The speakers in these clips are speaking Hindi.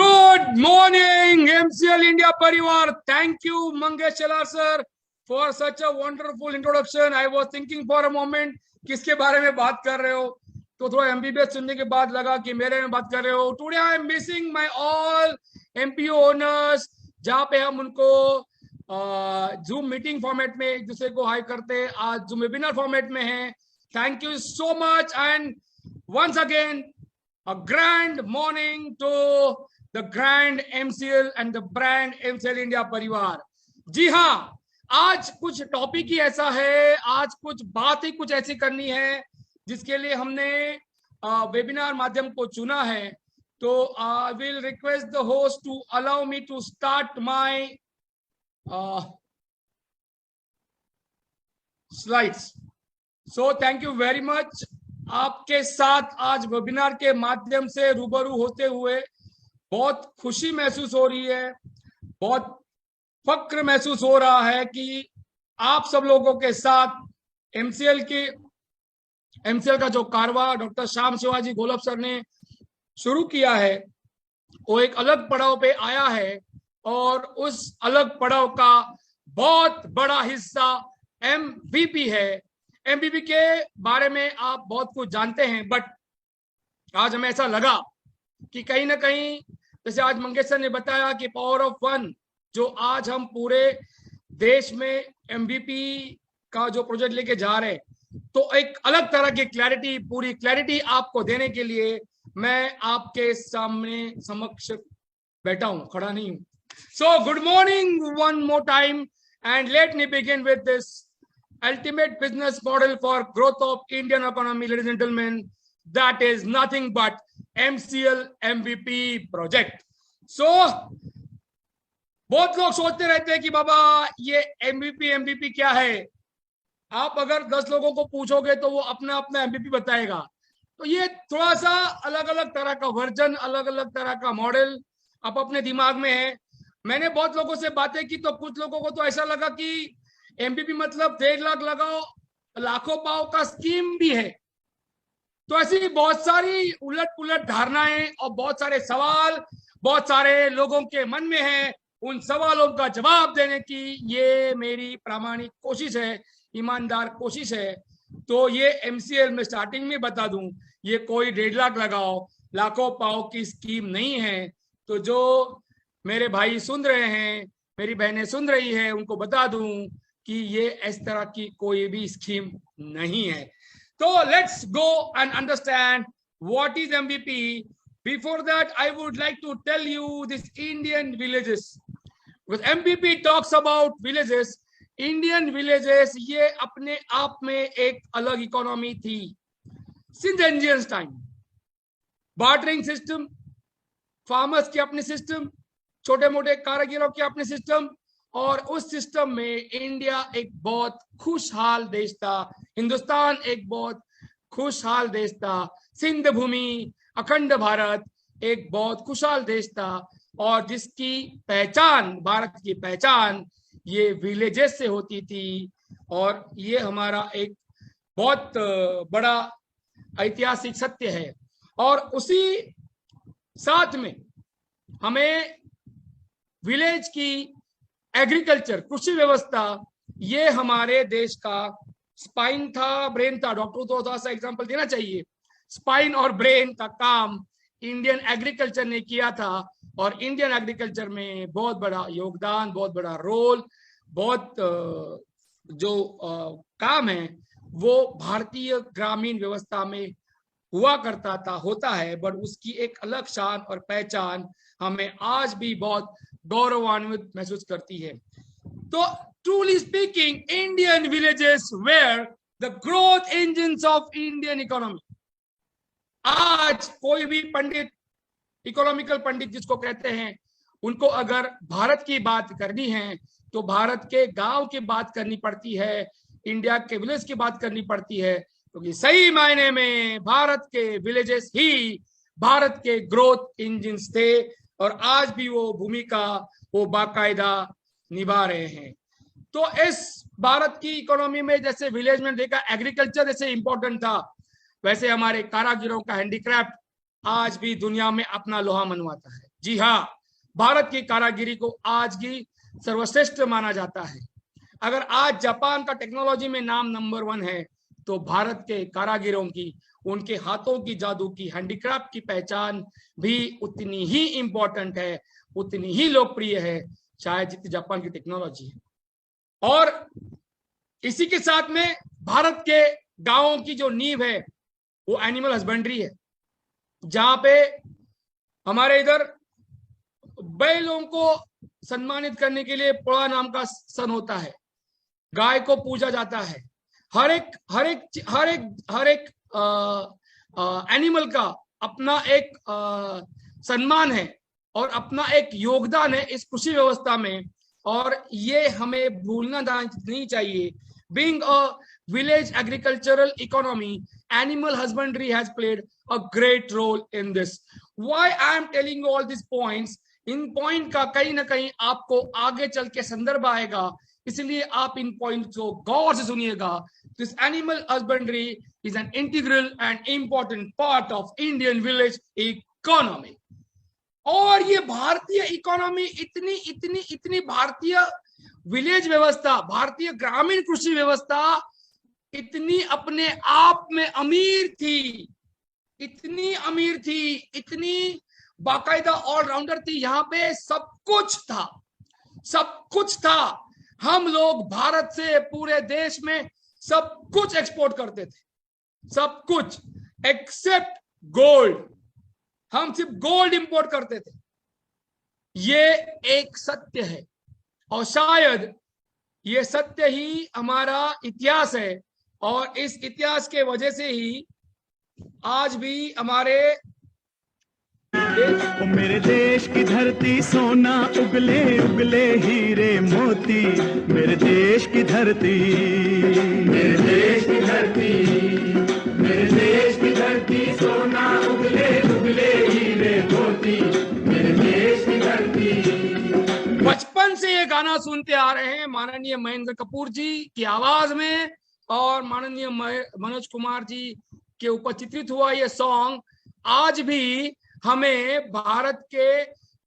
Good morning, MCL India Parivar. Thank you, Mangesh Chelar sir, for such a wonderful introduction. I was thinking for a moment किसके बारे में बात कर रहे हो, तो थोड़ा MBBS सुनने के बाद लगा कि मेरे में बात कर रहे हो. Today I am missing my all MPO owners, जहाँ पे हम उनको Zoom मीटिंग फॉर्मेट में एक दूसरे को हाई करते हैं. आज Zoom वेबिनार फॉर्मेट में है. Thank you so much and once again a grand morning to the grand MCL and the brand MCL India परिवार. जी हाँ, आज कुछ टॉपिक ही ऐसा है, आज कुछ बात ही कुछ ऐसी करनी है जिसके लिए हमने वेबिनार माध्यम को चुना है. तो I will request the host to allow me to start my slides. So thank you very much. आपके साथ आज वेबिनार के माध्यम से रूबरू होते हुए बहुत खुशी महसूस हो रही है, बहुत फक्र महसूस हो रहा है कि आप सब लोगों के साथ एमसीएल का जो कारवां डॉक्टर श्याम शिवाजी गोलब सर ने शुरू किया है वो एक अलग पड़ाव पे आया है और उस अलग पड़ाव का बहुत बड़ा हिस्सा एमवीपी है. एमवीपी के बारे में आप बहुत कुछ जानते हैं, बट आज हमें ऐसा लगा कि कहीं ना कहीं, जैसे आज मंगेश सर ने बताया कि पावर ऑफ वन जो आज हम पूरे देश में एमवीपी का जो प्रोजेक्ट लेके जा रहे हैं, तो एक अलग तरह की क्लैरिटी, पूरी क्लैरिटी आपको देने के लिए मैं आपके सामने समक्ष बैठा हूं, खड़ा नहीं हूं. So good morning one more time and let me begin with this ultimate business model for growth of Indian economy, ladies and gentlemen. That is nothing but MCL MVP project. So बहुत लोग सोचते रहते हैं कि बाबा ये एमवीपी क्या है. आप अगर 10 लोगों को पूछोगे तो वो अपना अपना एमवीपी बताएगा. तो ये थोड़ा सा अलग अलग तरह का वर्जन, अलग अलग तरह का मॉडल आप अपने दिमाग में है. मैंने बहुत लोगों से बातें की तो कुछ लोगों को तो ऐसा लगा कि एमपीपी मतलब 1.5 लाख लगाओ लाखों पाओ का स्कीम भी है. तो ऐसी बहुत सारी उलट पुलट धारणाएं और बहुत सारे सवाल बहुत सारे लोगों के मन में है. उन सवालों का जवाब देने की ये मेरी प्रामाणिक कोशिश है, ईमानदार कोशिश है. तो ये एमसीएल में स्टार्टिंग में बता दूं, ये कोई 1.5 लाख लगाओ लाखों पाओ की स्कीम नहीं है. तो जो मेरे भाई सुन रहे हैं, मेरी बहनें सुन रही है, उनको बता दूं कि ये इस तरह की कोई भी स्कीम नहीं है. तो let's go and understand what is MVP. Before that I would like to tell you this Indian villages. Because MVP talks about villages. Indian villages ये अपने आप में एक अलग इकोनॉमी थी since ancient time. Bartering system, farmers के अपने सिस्टम, छोटे मोटे कारीगरों के अपने सिस्टम, और उस सिस्टम में इंडिया एक बहुत खुशहाल देश था. हिंदुस्तान एक बहुत खुशहाल देश था. सिंध भूमि, अखंड भारत एक बहुत खुशहाल देश था और जिसकी पहचान, भारत की पहचान ये विलेजेस से होती थी. और ये हमारा एक बहुत बड़ा ऐतिहासिक सत्य है. और उसी साथ में हमें विलेज की एग्रीकल्चर, कृषि व्यवस्था, ये हमारे देश का स्पाइन था, ब्रेन था. डॉक्टर को थोड़ा सा एग्जांपल देना चाहिए. स्पाइन और ब्रेन का काम इंडियन एग्रीकल्चर ने किया था और इंडियन एग्रीकल्चर में बहुत बड़ा योगदान, बहुत बड़ा रोल, बहुत जो काम है वो भारतीय ग्रामीण व्यवस्था में हुआ करता था, होता है. बट उसकी एक अलग शान और पहचान हमें आज भी बहुत गौरवान्वित महसूस करती है. तो truly speaking, Indian villages were the growth engines of Indian economy. आज कोई भी पंडित, इकोनॉमिकल पंडित जिसको कहते हैं, उनको अगर भारत की बात करनी है तो भारत के गांव की बात करनी पड़ती है, इंडिया के विलेज की बात करनी पड़ती है. क्योंकि तो सही मायने में भारत के विलेजेस ही भारत के ग्रोथ इंजन्स थे और आज भी वो भूमिका वो बाकायदा निभा रहे हैं. तो इस भारत की इकोनॉमी में जैसे विलेज में देखा एग्रीकल्चर जैसे इंपॉर्टेंट था, वैसे हमारे कारागिरों का हैंडीक्राफ्ट आज भी दुनिया में अपना लोहा मनवाता है. जी हाँ, भारत की कारागिरी को आज की सर्वश्रेष्ठ माना जाता है। अगर आज जापान का टेक्नोलॉजी में नाम नंबर 1 है, तो भारत के कारागिरों की, उनके हाथों की जादू की, हैंडीक्राफ्ट की पहचान भी उतनी ही इंपॉर्टेंट है, उतनी ही लोकप्रिय है, शायद जितनी जापान की टेक्नोलॉजी है। और इसी के साथ में भारत के गांवों की जो नींव है वो एनिमल हस्बेंड्री है, जहां पे हमारे इधर बैलों को सम्मानित करने के लिए पोड़ा नाम का सन होता है, गाय को पूजा जाता है। हर एक हर एक हर एक हर एक एनिमल का अपना एक सम्मान है और अपना एक योगदान है इस कृषि व्यवस्था में, और ये हमें भूलना नहीं चाहिए। Being a village agricultural economy, animal husbandry has played a great role in this. Why I am telling you all these points? In point का कहीं ना कहीं आपको आगे चल के संदर्भ आएगा, इसलिए आप इन पॉइंट को गौर से सुनिएगा। This animal husbandry is an integral and important part of Indian village economy. और ये भारतीय इकोनॉमी इतनी इतनी इतनी भारतीय विलेज व्यवस्था, भारतीय ग्रामीण कृषि व्यवस्था इतनी अपने आप में अमीर थी, इतनी अमीर थी, इतनी बाकायदा ऑलराउंडर थी। यहाँ पे सब कुछ था, सब कुछ था। हम लोग भारत से पूरे देश में सब कुछ एक्सपोर्ट करते थे, सब कुछ एक्सेप्ट गोल्ड। हम सिर्फ गोल्ड इंपोर्ट करते थे। ये एक सत्य है और शायद ये सत्य ही हमारा इतिहास है, और इस इतिहास के वजह से ही आज भी हमारे मेरे देश की धरती सोना उगले उगले हीरे मोती, मेरे देश की धरती, मेरे देश की धरती, मेरे देश की धरती सोना उगले उगले हीरे मोती, मेरे देश की धरती। बचपन से ये गाना सुनते आ रहे हैं माननीय महेंद्र कपूर जी की आवाज में, और माननीय मनोज कुमार जी के ऊपर चित्रित हुआ ये सॉन्ग आज भी हमें भारत के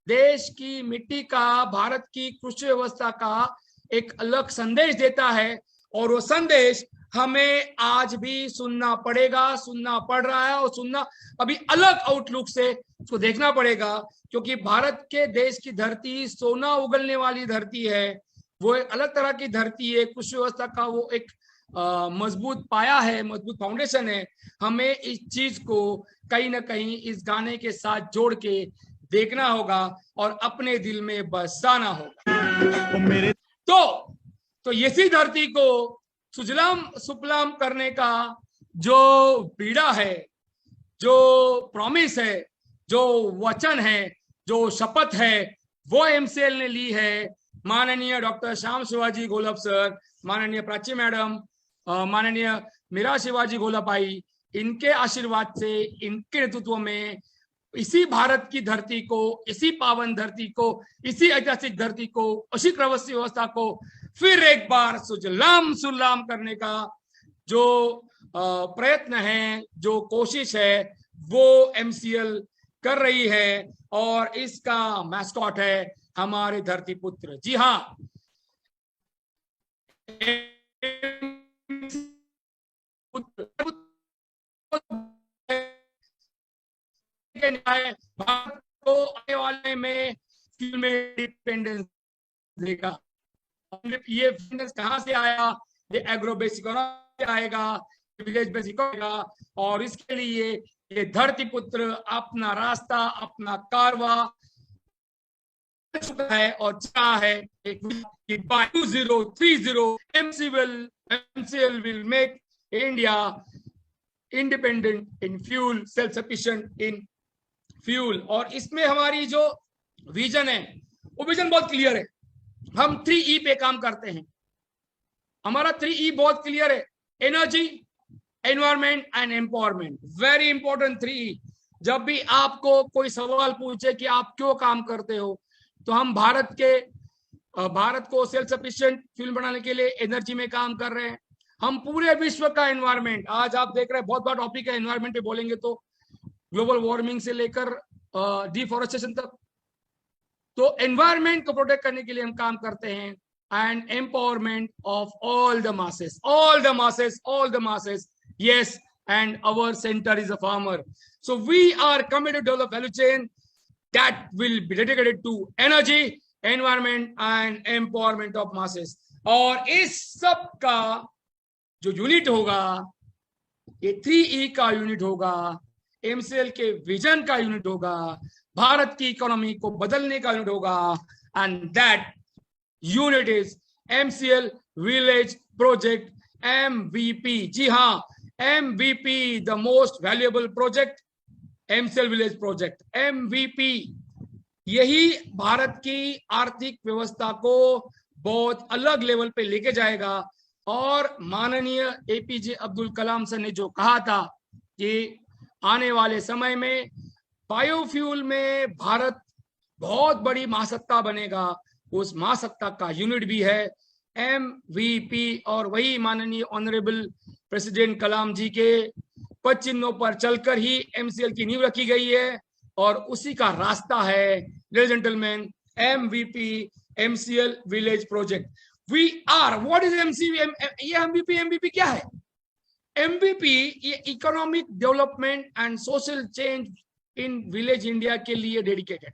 देश की मिट्टी का, भारत की कृषि व्यवस्था का एक अलग संदेश देता है। और वो संदेश हमें आज भी सुनना पड़ेगा, सुनना पड़ रहा है, और सुनना अभी अलग आउटलुक से उसको देखना पड़ेगा, क्योंकि भारत के देश की धरती सोना उगलने वाली धरती है। वो एक अलग तरह की धरती है, कृषि व्यवस्था का वो एक मजबूत पाया है, मजबूत फाउंडेशन है। हमें इस चीज को कहीं ना कहीं इस गाने के साथ जोड़ के देखना होगा और अपने दिल में बसाना होगा। तो इसी धरती को सुजलाम सुफलाम करने का जो बीड़ा है, जो प्रॉमिस है, जो वचन है, जो शपथ है, वो एमसीएल ने ली है। माननीय डॉक्टर श्याम शिवाजी घोलप सर, माननीय प्राची मैडम, माननीय मीरा शिवाजी घोलप आई, इनके आशीर्वाद से, इनके नेतृत्व में इसी भारत की धरती को, इसी पावन धरती को, इसी ऐतिहासिक धरती को, इसी कृषि व्यवस्था को फिर एक बार सुजलाम सुफलाम करने का जो प्रयत्न है, जो कोशिश है, वो एमसीएल कर रही है, और इसका मैस्कॉट है हमारे धरती पुत्र। जी हाँ, भारत को आने वाले में इंडिपेंडेंस देगा। ये इंडिपेंडेंस कहां से आया? ये एग्रो बेस इकोनॉमी आएगा, विलेज बेस इकोनॉमी, और इसके लिए ये धरती पुत्र अपना रास्ता, अपना कारवा है और चाह है एक कि by 2030 MCL will make India independent in fuel, self sufficient in fuel। और इसमें हमारी जो विजन है वो विजन बहुत क्लियर है। हम 3E पे काम करते हैं। हमारा 3E बहुत क्लियर है, energy, environment and empowerment. Very important 3E। जब भी आपको कोई सवाल पूछे कि आप क्यों काम करते हो, तो हम भारत को सेल्फ सफिशिएंट फ्यूल बनाने के लिए एनर्जी में काम कर रहे हैं। हम पूरे विश्व का एनवायरमेंट, आज आप देख रहे हैं बहुत बड़ा टॉपिक है एनवायरमेंट पे बोलेंगे तो, ग्लोबल वार्मिंग से लेकर डिफॉरेस्टेशन तक, तो एनवायरमेंट को प्रोटेक्ट करने के लिए हम काम करते हैं, and empowerment of all the masses, all the masses, all the masses. Yes, and our center is a farmer. So we are committed to develop value chain that will be dedicated to energy, environment and empowerment of masses. और इस सब का जो यूनिट होगा, ये 3E का यूनिट होगा, MCL के विजन का यूनिट होगा, भारत की इकोनॉमी को बदलने का यूनिट होगा, and that unit is MCL village project, MVP. जी हाँ, MVP, the most valuable project, MCL village project, MVP. यही भारत की आर्थिक व्यवस्था को बहुत अलग लेवल पे लेके जाएगा. और माननीय APJ अब्दुल कलाम सर ने जो कहा था कि आने वाले समय में बायोफ्यूल में भारत बहुत बड़ी महासत्ता बनेगा, उस महासत्ता का यूनिट भी है MVP. और वही माननीय ऑनरेबल प्रेसिडेंट कलाम जी के पद चिन्हों पर चलकर ही MCL की नींव रखी गई है, और उसी का रास्ता है ladies gentleman MVP, MCL village project. We are, what is MCL? ये MVP क्या है? MVP ये economic development and social change in village India के लिए डेडिकेटेड.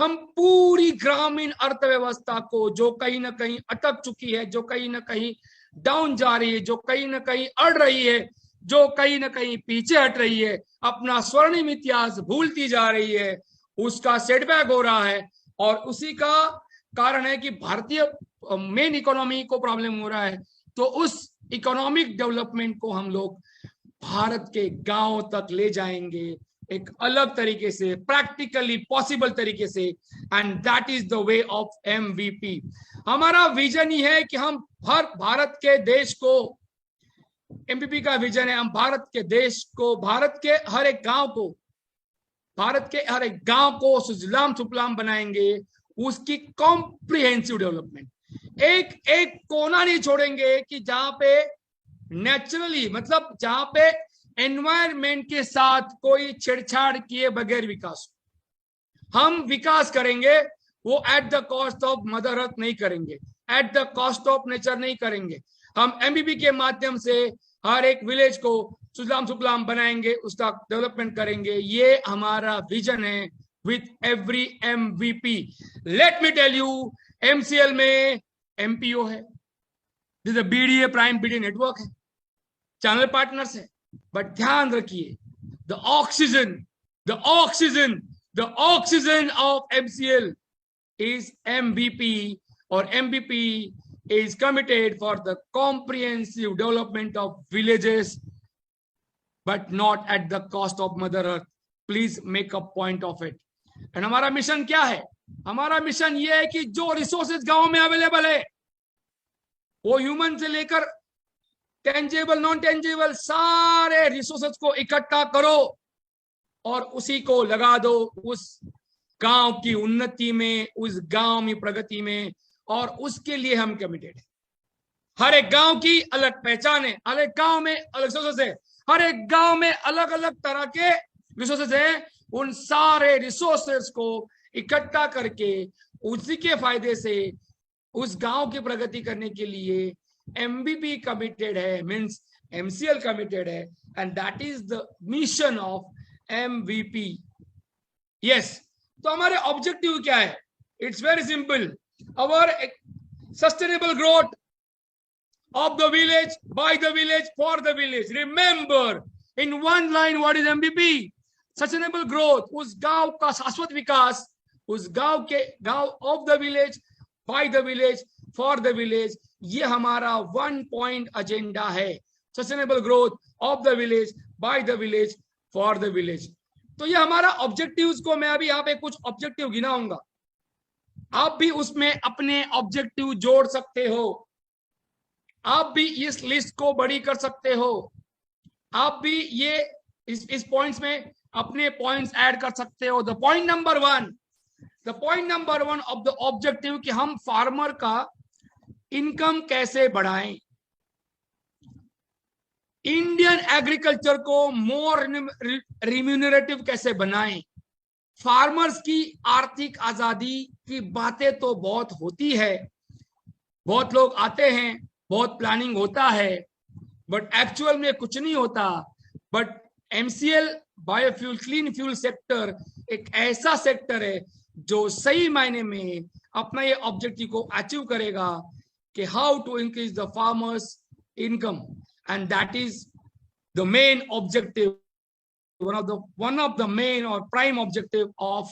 हम पूरी ग्रामीण अर्थव्यवस्था को, जो कहीं ना कहीं अटक चुकी है, जो कहीं ना कहीं डाउन जा रही है, जो कहीं ना कहीं अड़ रही है, जो कहीं ना कहीं पीछे हट रही है, अपना स्वर्णिम इतिहास भूलती जा रही है, उसका सेटबैक हो रहा है. और उसी का कारण है कि भारतीय मेन इकोनॉमी को प्रॉब्लम हो रहा है. तो उस इकोनॉमिक डेवलपमेंट को हम लोग भारत के गांव तक ले जाएंगे एक अलग तरीके से, प्रैक्टिकली पॉसिबल तरीके से, and that is the way of MVP. हमारा विजन ही है कि हम हर भारत के देश को, MVP का विजन है, हम भारत के देश को, भारत के हर एक गांव को सुजलाम सुफलाम बनाएंगे, उसकी कॉम्प्रिहेंसिव डेवलपमेंट. एक एक कोना नहीं छोड़ेंगे कि जहां पे नेचुरली, मतलब जहां पे एनवायरमेंट के साथ कोई छेड़छाड़ किए बगैर विकास. हम विकास करेंगे, वो at the cost of mother earth नहीं करेंगे, at the cost of nature नहीं करेंगे. हम MVP के माध्यम से हर एक विलेज को सुजलाम सुफलाम बनाएंगे, उसका डेवलपमेंट करेंगे. ये हमारा विजन है with every MVP. Let me tell you, MCL में MPO है, BDA प्राइम BDA नेटवर्क है, चैनल पार्टनर्स है. बट ध्यान रखिए, the oxygen of MCL is MVP, और MVP is committed for the comprehensive development of villages, but not at the cost of Mother Earth. Please make a point of it. And हमारा मिशन क्या है? हमारा मिशन ये है कि जो रिसोर्सेज गांव में अवेलेबल है, वो ह्यूमन से लेकर टेंजेबल, नॉन टेंजेबल, सारे रिसोर्सेज को इकट्ठा करो और उसी को लगा दो उस गांव की उन्नति में, उस गांव में प्रगति में. और उसके लिए हम कमिटेड हैं. हर एक गांव की अलग पहचान है, हर एक गांव में अलग रिसोर्सेज है, हर एक गांव में अलग अलग तरह के रिसोर्सेज है. उन सारे रिसोर्सेज को इकट्ठा करके उसी के फायदे से उस गांव की प्रगति करने के लिए MVP कमिटेड है, मींस MCL कमिटेड है, and that is the mission of MVP. Yes, तो हमारे ऑब्जेक्टिव क्या है? It's very simple. Our sustainable growth of the village, by the village, for the village. Remember, in one line, what is MVP? Sustainable growth, उस गांव का शाश्वत विकास, उस गांव के गांव of the village, by the village, for the village. ये हमारा 1 point एजेंडा है. Sustainable growth of the village, by the village, for the village. तो ये हमारा ऑब्जेक्टिव्स को मैं अभी यहाँ पे कुछ ऑब्जेक्टिव गिनाऊंगा. आप भी उसमें अपने ऑब्जेक्टिव जोड़ सकते हो. आप भी इस लिस्ट को बड़ी कर सकते हो. आप भी ये इस पॉइंट्स में अपने पॉइंट्स ऐड कर सकते हो. The point number one of the objective कि हम फार्मर का इनकम कैसे बढ़ाएं, इंडियन एग्रीकल्चर को मोर रिम्यूनरेटिव कैसे बनाएं, फार्मर्स की आर्थिक आजादी की बातें तो बहुत होती है, बहुत लोग आते हैं, बहुत प्लानिंग होता है, बट एक्चुअल में कुछ नहीं होता। But MCL biofuel clean fuel sector एक ऐसा सेक्टर है जो सही मायने में अपना ये ऑब्जेक्टिव को अचीव करेगा कि how to increase the farmers income, and that is the main objective, one of the main or prime objective of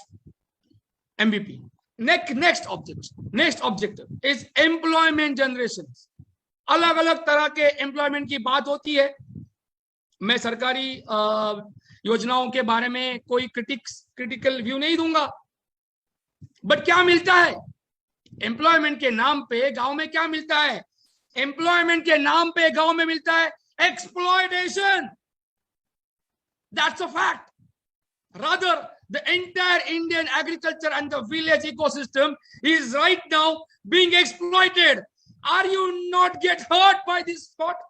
MVP. Next objective is employment generation. अलग अलग तरह के एम्प्लॉयमेंट की बात होती है। मैं सरकारी योजनाओं के बारे में कोई क्रिटिकल व्यू नहीं दूंगा, बट क्या मिलता है एम्प्लॉयमेंट के नाम पे गांव में? क्या मिलता है एम्प्लॉयमेंट के नाम पे गांव में? मिलता है exploitation. That's a fact. Rather, the entire Indian agriculture and the village ecosystem is right now being exploited. Are you not get hurt by this thought?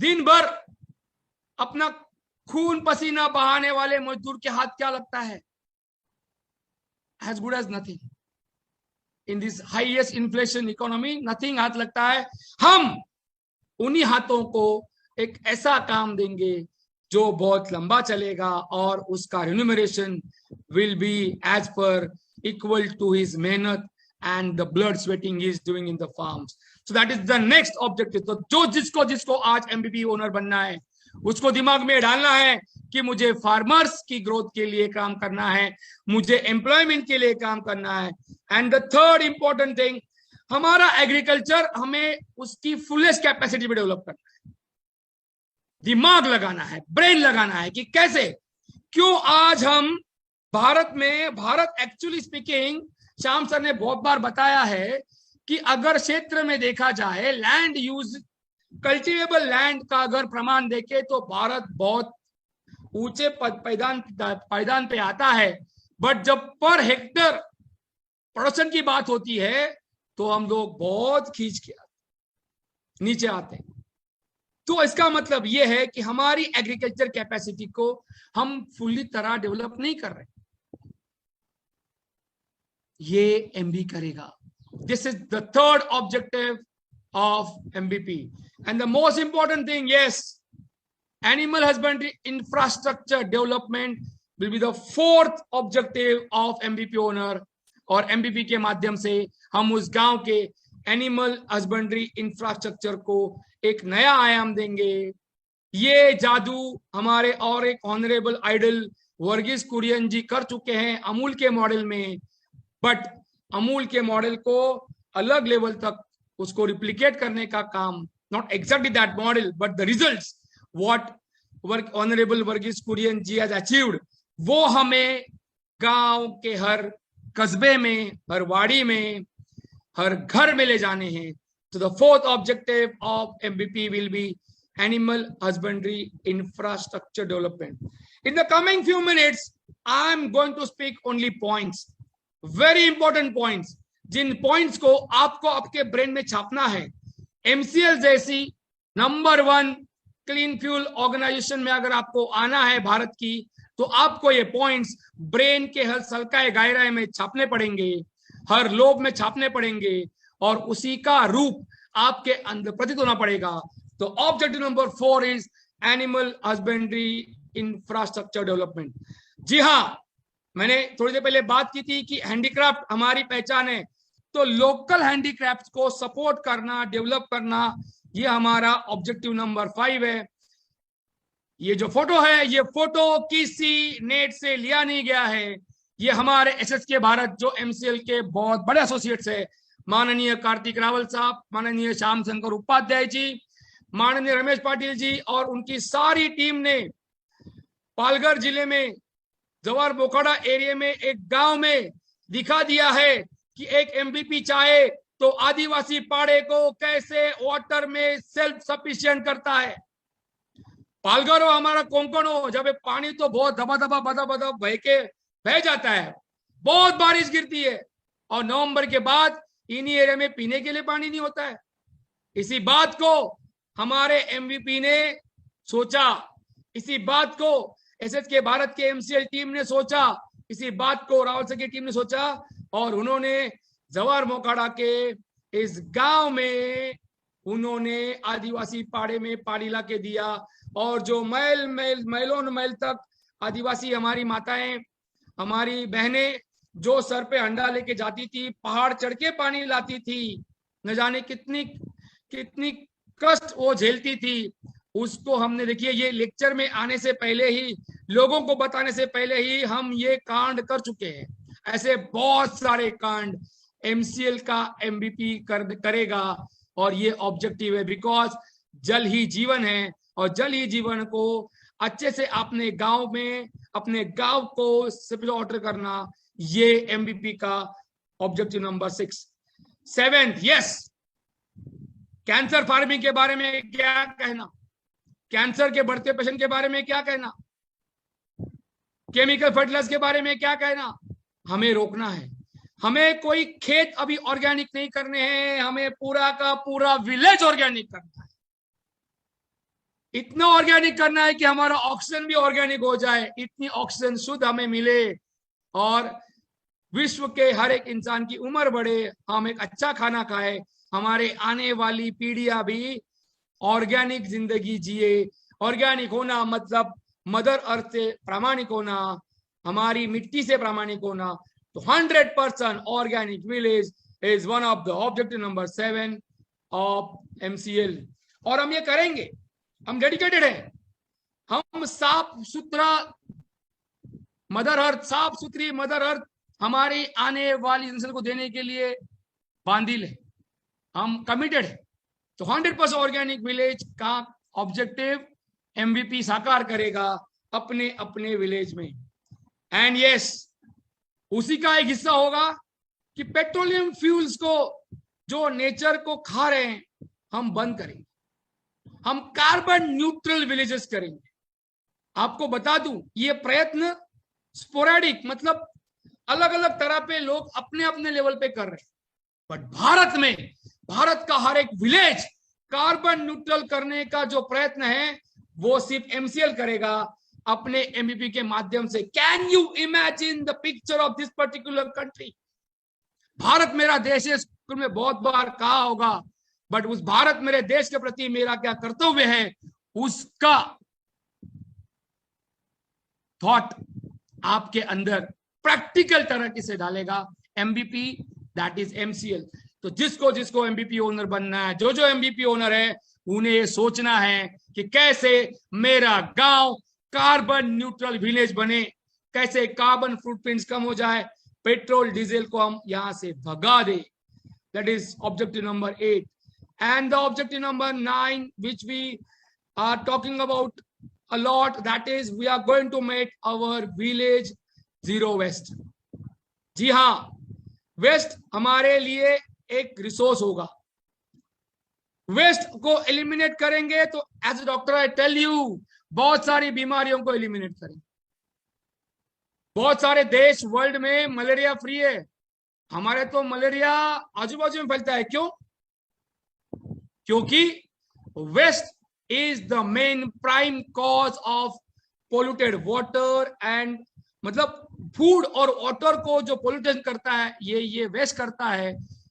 दिन भर अपना खून पसीना बहाने वाले मजदूर के हाथ क्या लगता है? As good as nothing. In this highest inflation economy, nothing हाथ लगता है। हम उन्हीं हाथों को एक ऐसा काम देंगे जो बहुत लंबा चलेगा और उसका remuneration will be as per equal to his मेहनत and the blood sweating he is doing in the farms. So that is the next objective. तो जो जिसको आज एमबीपी ओनर बनना है, उसको दिमाग में डालना है कि मुझे फार्मर्स की ग्रोथ के लिए काम करना है, मुझे एम्प्लॉयमेंट के लिए काम करना है। And the third important thing, हमारा एग्रीकल्चर हमें उसकी फुलेस्ट कैपेसिटी पे डेवलप करना है, दिमाग लगाना है, ब्रेन लगाना है कि कैसे, क्यों आज हम भारत में, Bharat actually speaking, Shyam sir ने बहुत बार बताया है कि अगर क्षेत्र में देखा जाए लैंड यूज, कल्टीवेबल लैंड का अगर प्रमाण देखे तो भारत बहुत ऊंचे पायदान पे आता है, बट जब पर हेक्टर प्रोडक्शन की बात होती है तो हम लोग बहुत खींच के नीचे आते हैं। तो इसका मतलब यह है कि हमारी एग्रीकल्चर कैपेसिटी को हम फुल्ली तरह डेवलप नहीं कर रहे, ये एमबी करेगा। This is the third objective of MBP. And the most important thing, yes, animal husbandry infrastructure development will be the fourth objective of MBP owner. और एमबीपी के माध्यम से हम उस गांव के एनिमल हस्बेंड्री इंफ्रास्ट्रक्चर को एक नया आयाम देंगे। ये जादू हमारे और एक ऑनरेबल आइडल वर्गीस कुरियन जी कर चुके हैं अमूल के मॉडल में, बट अमूल के मॉडल को अलग लेवल तक उसको रिप्लिकेट करने का काम, not exactly that model but the results what honourable Varghese Kurien ji has achieved, वो हमें गांव के हर कस्बे में, हर वाड़ी में, हर घर में ले जाने हैं। So the fourth objective of MVP will be animal husbandry infrastructure development. In the coming few minutes, I am going to speak only points, very important points, Jin points को आपको आपके ब्रेन में छापना है। MCL जैसी नंबर 1 क्लीन फ्यूल ऑर्गेनाइजेशन में अगर आपको आना है भारत की, तो आपको ये पॉइंट्स ब्रेन के हर सल्काए गायरे में छापने पड़ेंगे, हर लोब में छापने पड़ेंगे, और उसी का रूप आपके अंदर प्रतीत होना पड़ेगा। तो objective number 4 is animal husbandry infrastructure development. जी हाँ, मैंने थोड़ी देर पहले बात की थी कि हैंडीक्राफ्ट हमारी पहचान है, तो लोकल हैंडीक्राफ्ट को सपोर्ट करना, डेवलप करना, ये हमारा ऑब्जेक्टिव नंबर 5 है। ये जो फोटो है, ये फोटो किसी नेट से लिया नहीं गया है, ये हमारे एसएसके भारत जो एमसीएल के बहुत बड़े एसोसिएट्स है, माननीय कार्तिक रावल साहब, माननीय श्याम शंकर उपाध्याय जी, माननीय रमेश पाटिल जी और उनकी सारी टीम ने पालघर जिले में जवार बोखड़ा एरिया में एक गांव में दिखा दिया है कि एक एमबीपी चाहे तो आदिवासी पाड़े को कैसे वाटर में सेल्फ सफिशिएंट करता है। पालघर हो, हमारा कोंकण हो, जब पानी तो बहुत दबा दबा बदा बदा बह जाता है, बहुत बारिश गिरती है, और नवंबर के बाद इन्हीं एरिया में पीने के लिए पानी नहीं होता है। इसी बात को हमारे एमवीपी ने सोचा, इसी बात को एसएच के भारत के एमसीएल टीम ने सोचा, इसी बात को रावल सर की टीम ने सोचा और उन्होंने जवाहर मोखाड़ा के इस गांव में उन्होंने आदिवासी पाड़े में पानी ला के दिया। और जो मैलों मैल तक आदिवासी हमारी माताएं, हमारी बहनें जो सर पे अंडा लेके जाती थी, पहाड़ चढ़ के पानी लाती थी, न जाने कितनी कितनी कष्ट वो झेलती थी, उसको हमने देखिए ये लेक्चर में आने से पहले ही, लोगों को बताने से पहले ही हम ये कांड कर चुके हैं। ऐसे बहुत सारे कांड एमसीएल का एमबीपी करेगा और ये ऑब्जेक्टिव है, बिकॉज जल ही जीवन है और जल ही जीवन को अच्छे से अपने गांव में, अपने गांव को ऑर्डर करना, ये एमबीपी का objective number 6। 7th, yes, cancer farming के बारे में क्या कहना, कैंसर के बढ़ते पेशेंट के बारे में क्या कहना, केमिकल फर्टिलाइजर के बारे में क्या कहना। हमें रोकना है, हमें कोई खेत अभी ऑर्गेनिक नहीं करने हैं, हमें पूरा का पूरा विलेज ऑर्गेनिक करना है। इतना ऑर्गेनिक करना है कि हमारा ऑक्सीजन भी ऑर्गेनिक हो जाए, इतनी ऑक्सीजन शुद्ध हमें मिले और विश्व के हर एक इंसान की उम्र बढ़े, हम एक अच्छा खाना खाए, हमारे आने वाली पीढ़ियां भी ऑर्गेनिक जिंदगी जिए। ऑर्गेनिक होना मतलब मदर अर्थ से प्रामाणिक होना, हमारी मिट्टी से प्रामाणिक होना। तो 100% organic village is one of the objective number 7 of MCL. और हम ये करेंगे, हम डेडिकेटेड हैं, हम साफ सुथरा मदर अर्थ, साफ सुथरी मदर अर्थ हमारी आने वाली जनरेशन को देने के लिए बांधिल है, हम कमिटेड है। तो 100% ऑर्गेनिक विलेज का ऑब्जेक्टिव एमबीपी साकार करेगा अपने अपने विलेज में। एंड यस, उसी का एक हिस्सा होगा कि पेट्रोलियम फ्यूल्स को जो नेचर को खा रहे हैं हम बंद करेंगे, हम कार्बन न्यूट्रल विलेजेस करेंगे। आपको बता दूं, ये प्रयत्न स्पोरेडिक, मतलब अलग अलग तरह पे लोग अपने अपने लेवल पे कर रहे हैं, बट भारत में, भारत का हर एक विलेज कार्बन न्यूट्रल करने का जो प्रयत्न है वो सिर्फ एमसीएल करेगा अपने एमबीपी के माध्यम से। Can you imagine the picture of this particular country? Bharat मेरा देश है, स्कूल में बहुत बार कहा होगा, बट उस भारत मेरे देश के प्रति मेरा क्या कर्तव्य है, उसका थॉट आपके अंदर प्रैक्टिकल तरह से डालेगा एमबीपी, दैट इज एमसीएल। तो जिसको जिसको एमबीपी ओनर बनना है, जो जो एमबीपी ओनर है, उन्हें ये सोचना है कि कैसे मेरा गांव कार्बन न्यूट्रल विलेज बने, कैसे कार्बन फुटप्रिंट्स कम हो जाए, पेट्रोल डीजल को हम यहां से भगा दे। That is objective number 8 and the objective number 9 which we are talking about a lot, that is we are going to make our village zero waste। जी हाँ, वेस्ट हमारे लिए एक रिसोर्स होगा, वेस्ट को एलिमिनेट करेंगे तो as a doctor I tell you, बहुत सारी बीमारियों को एलिमिनेट करेंगे। बहुत सारे देश वर्ल्ड में मलेरिया फ्री है, हमारे तो मलेरिया आजू बाजू में फैलता है। क्यों? क्योंकि waste is the main prime cause of polluted water and, मतलब फूड और वाटर को जो पोल्यूशन करता है ये वेस्ट करता है।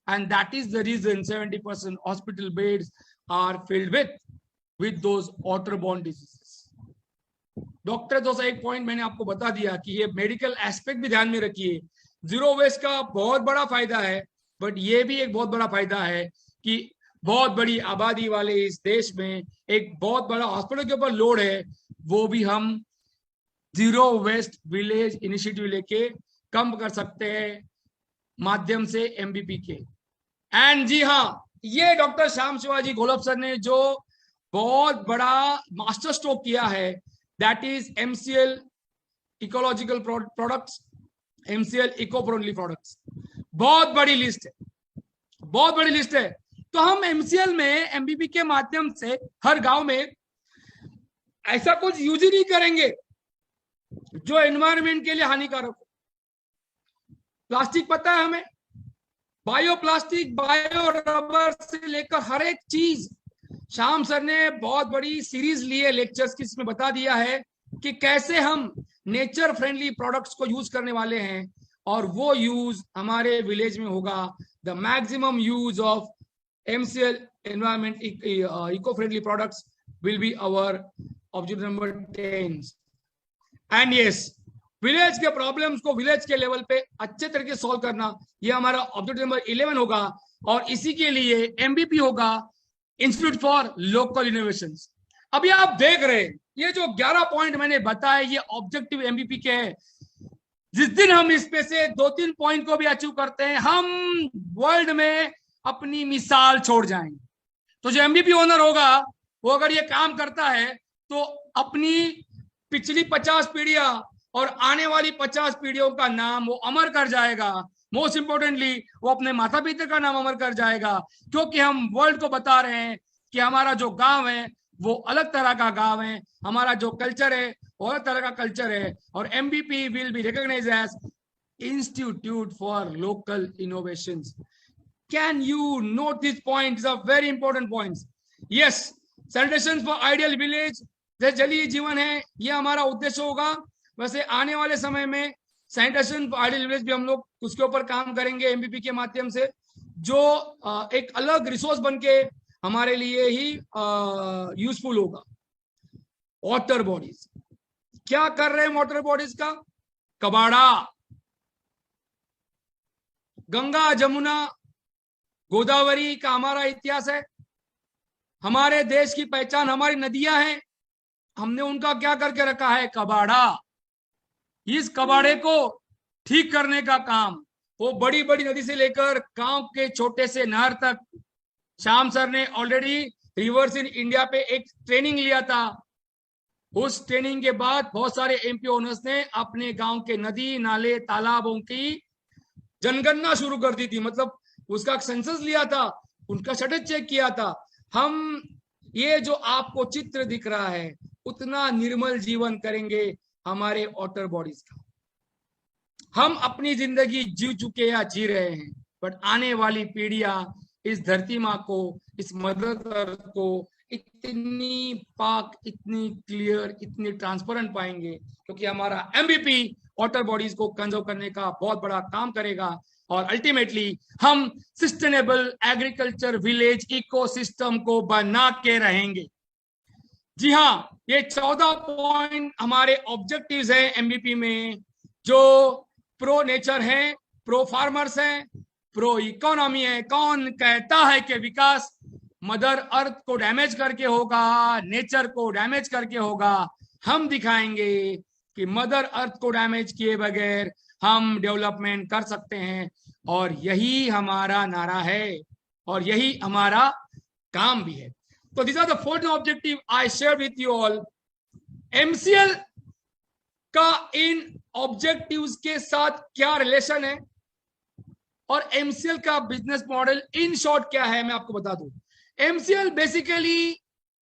And that is the reason 70% hospital beds are filled with those waterborne diseases. Doctor दोस्तों, एक पॉइंट मैंने आपको बता दिया कि ये मेडिकल एस्पेक्ट भी ध्यान में रखिए। जीरो वेस्ट का बहुत बड़ा फायदा है, बट ये भी एक बहुत बड़ा फायदा है कि बहुत बड़ी आबादी वाले इस देश में एक बहुत बड़ा हॉस्पिटल के ऊपर लोड है, वो भी हम जीरो वेस्ट विलेज इनिशिएटिव लेके कम कर सकते हैं माध्यम से एमबीपी के। एंड जी हाँ, ये डॉक्टर श्याम शिवाजी घोलप सर ने जो बहुत बड़ा मास्टर स्ट्रोक किया है, that is MCL ecological products, MCL eco friendly products. बहुत बड़ी लिस्ट है, बहुत बड़ी लिस्ट है। तो हम एमसीएल में एमबीपी के माध्यम से हर गांव में ऐसा कुछ यूज ही नहीं करेंगे जो एनवायरमेंट के लिए हानिकारक हो। प्लास्टिक पता है हमें, बायो प्लास्टिक, बायो रबर से लेकर हर एक चीज, श्याम सर ने बहुत बड़ी सीरीज ली है लेक्चर्स की, इसमें बता दिया है कि कैसे हम नेचर फ्रेंडली प्रोडक्ट्स को यूज करने वाले हैं, और वो यूज हमारे विलेज में होगा the maximum use of MCL environment eco-friendly products will be our objective number 10. And yes, village के प्रॉब्लम्स को विलेज के लेवल पे अच्छे तरीके से सॉल्व करना, ये हमारा ऑब्जेक्टिव नंबर 11 होगा। और इसी के लिए MVP होगा इंस्टीट्यूट फॉर लोकल इनोवेशंस। अभी आप देख रहे हैं ये जो 11 पॉइंट मैंने बताया, ये ऑब्जेक्टिव MVP के हैं। जिस दिन हम इसमें से 2-3 पॉइंट को भी अचीव करते हैं, हम वर्ल्ड में अपनी मिसाल छोड़ जाएंगे। तो जो MVP ओनर होगा वो अगर ये काम करता है तो अपनी पिछली 50 पीढ़ियां और आने वाली 50 पीढ़ियों का नाम वो अमर कर जाएगा। मोस्ट इंपोर्टेंटली वो अपने माता पिता का नाम अमर कर जाएगा, क्योंकि हम वर्ल्ड को बता रहे हैं कि हमारा जो गांव है वो अलग तरह का गांव है, हमारा जो कल्चर है वो अलग तरह का कल्चर है। और MVP will be recognised as institute for local innovations. Can you note these points? These are very important points. Yes, sanitation for ideal village, जैसे जलीय जीवन है, ये हमारा उद्देश्य होगा। वैसे आने वाले समय में सैनिटेशन फॉर आइडियल विलेज भी हम लोग उसके ऊपर काम करेंगे MVP के माध्यम से, जो एक अलग रिसोर्स बन के हमारे लिए ही यूजफुल होगा। वाटर बॉडीज, क्या कर रहे हैं वाटर बॉडीज का? कबाड़ा, गंगा, जमुना, गोदावरी का हमारा इतिहास है। हमारे देश की पहचान हमारी नदियां हैं, हमने उनका क्या करके रखा है? कबाड़ा। इस कबाड़े को ठीक करने का काम वो बड़ी बड़ी नदी से लेकर गांव के छोटे से नहर तक, श्याम सर ने ऑलरेडी रिवर्स इन इंडिया पे एक ट्रेनिंग लिया था। उस ट्रेनिंग के बाद बहुत सारे MP ओनर्स ने अपने गांव के नदी नाले तालाबों की जनगणना शुरू कर दी थी, मतलब उसका सेंसस लिया था, उनका स्टेटस चेक किया था। हम ये जो आपको चित्र दिख रहा है उतना निर्मल जीवन करेंगे हमारे वाटर बॉडीज का। हम अपनी जिंदगी जी चुके या जी रहे हैं, बट आने वाली पीढ़ियां इस धरती माँ को, इस मदर अर्थ को इतनी पाक, इतनी क्लियर, इतनी ट्रांसपेरेंट पाएंगे, क्योंकि हमारा MVP वाटर बॉडीज को कंजर्व करने का बहुत बड़ा काम करेगा। और अल्टीमेटली हम सस्टेनेबल एग्रीकल्चर विलेज इकोसिस्टम को बना के रहेंगे। जी हाँ, ये 14 पॉइंट हमारे ऑब्जेक्टिव्स हैं MVP में, जो प्रो नेचर है, प्रो फार्मर्स हैं, प्रो इकोनॉमी है। कौन कहता है कि विकास मदर अर्थ को डैमेज करके होगा, नेचर को डैमेज करके होगा? हम दिखाएंगे कि मदर अर्थ को डैमेज किए बगैर हम डेवलपमेंट कर सकते हैं, और यही हमारा नारा है और यही हमारा काम भी है। तो these are the 14 objective I share with you all. MCL का इन ऑब्जेक्टिव्स के साथ क्या रिलेशन है और MCL का बिजनेस मॉडल इन शॉर्ट क्या है, मैं आपको बता दूं। MCL बेसिकली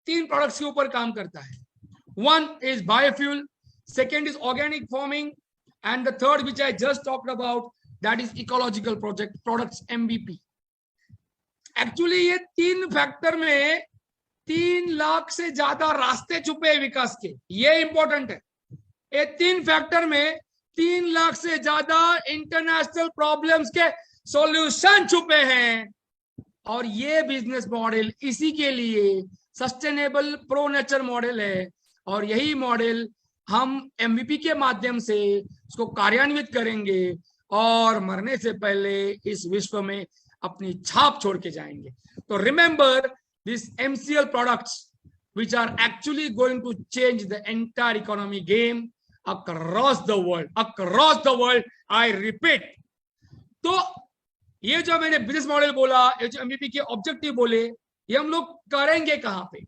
3 प्रोडक्ट्स के ऊपर काम करता है। One is biofuel, second is organic farming, and the third, which I just talked about, that is ecological products MVP. Actually ये 3 फैक्टर में 3 लाख से ज्यादा रास्ते छुपे हैं विकास के, ये इंपॉर्टेंट है। ये 3 फैक्टर में 3 लाख से ज्यादा इंटरनेशनल प्रॉब्लम्स के सॉल्यूशन छुपे हैं, और ये बिजनेस मॉडल इसी के लिए सस्टेनेबल प्रो नेचर मॉडल है। और यही मॉडल हम MVP के माध्यम से उसको कार्यान्वित करेंगे और मरने से पहले इस विश्व में अपनी छाप छोड़ के जाएंगे। तो remember this MCL products which are actually going to change the entire economy game across the world, I repeat। तो ये जो मैंने बिजनेस मॉडल बोला, ये जो MVP के ऑब्जेक्टिव बोले, ये हम लोग करेंगे कहां पे?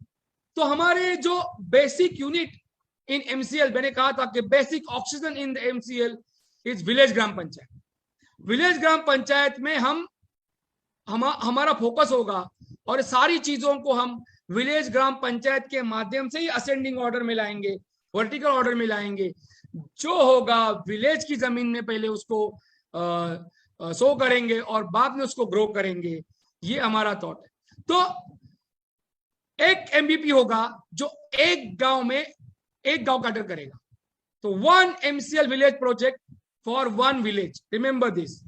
तो हमारे जो बेसिक यूनिट इन MCL, मैंने कहा था कि basic oxygen in the MCL is village ग्राम पंचायत। विलेज ग्राम पंचायत में हमारा फोकस होगा, और सारी चीजों को हम विलेज ग्राम पंचायत के माध्यम से ही असेंडिंग ऑर्डर में लाएंगे, वर्टिकल ऑर्डर में लाएंगे। जो होगा विलेज की जमीन में पहले उसको सो करेंगे और बाद में उसको ग्रो करेंगे, ये हमारा थॉट है। तो एक MVP होगा जो एक गांव में एक गांव कैटर करेगा। तो 1 MCL village project for 1 village, remember this.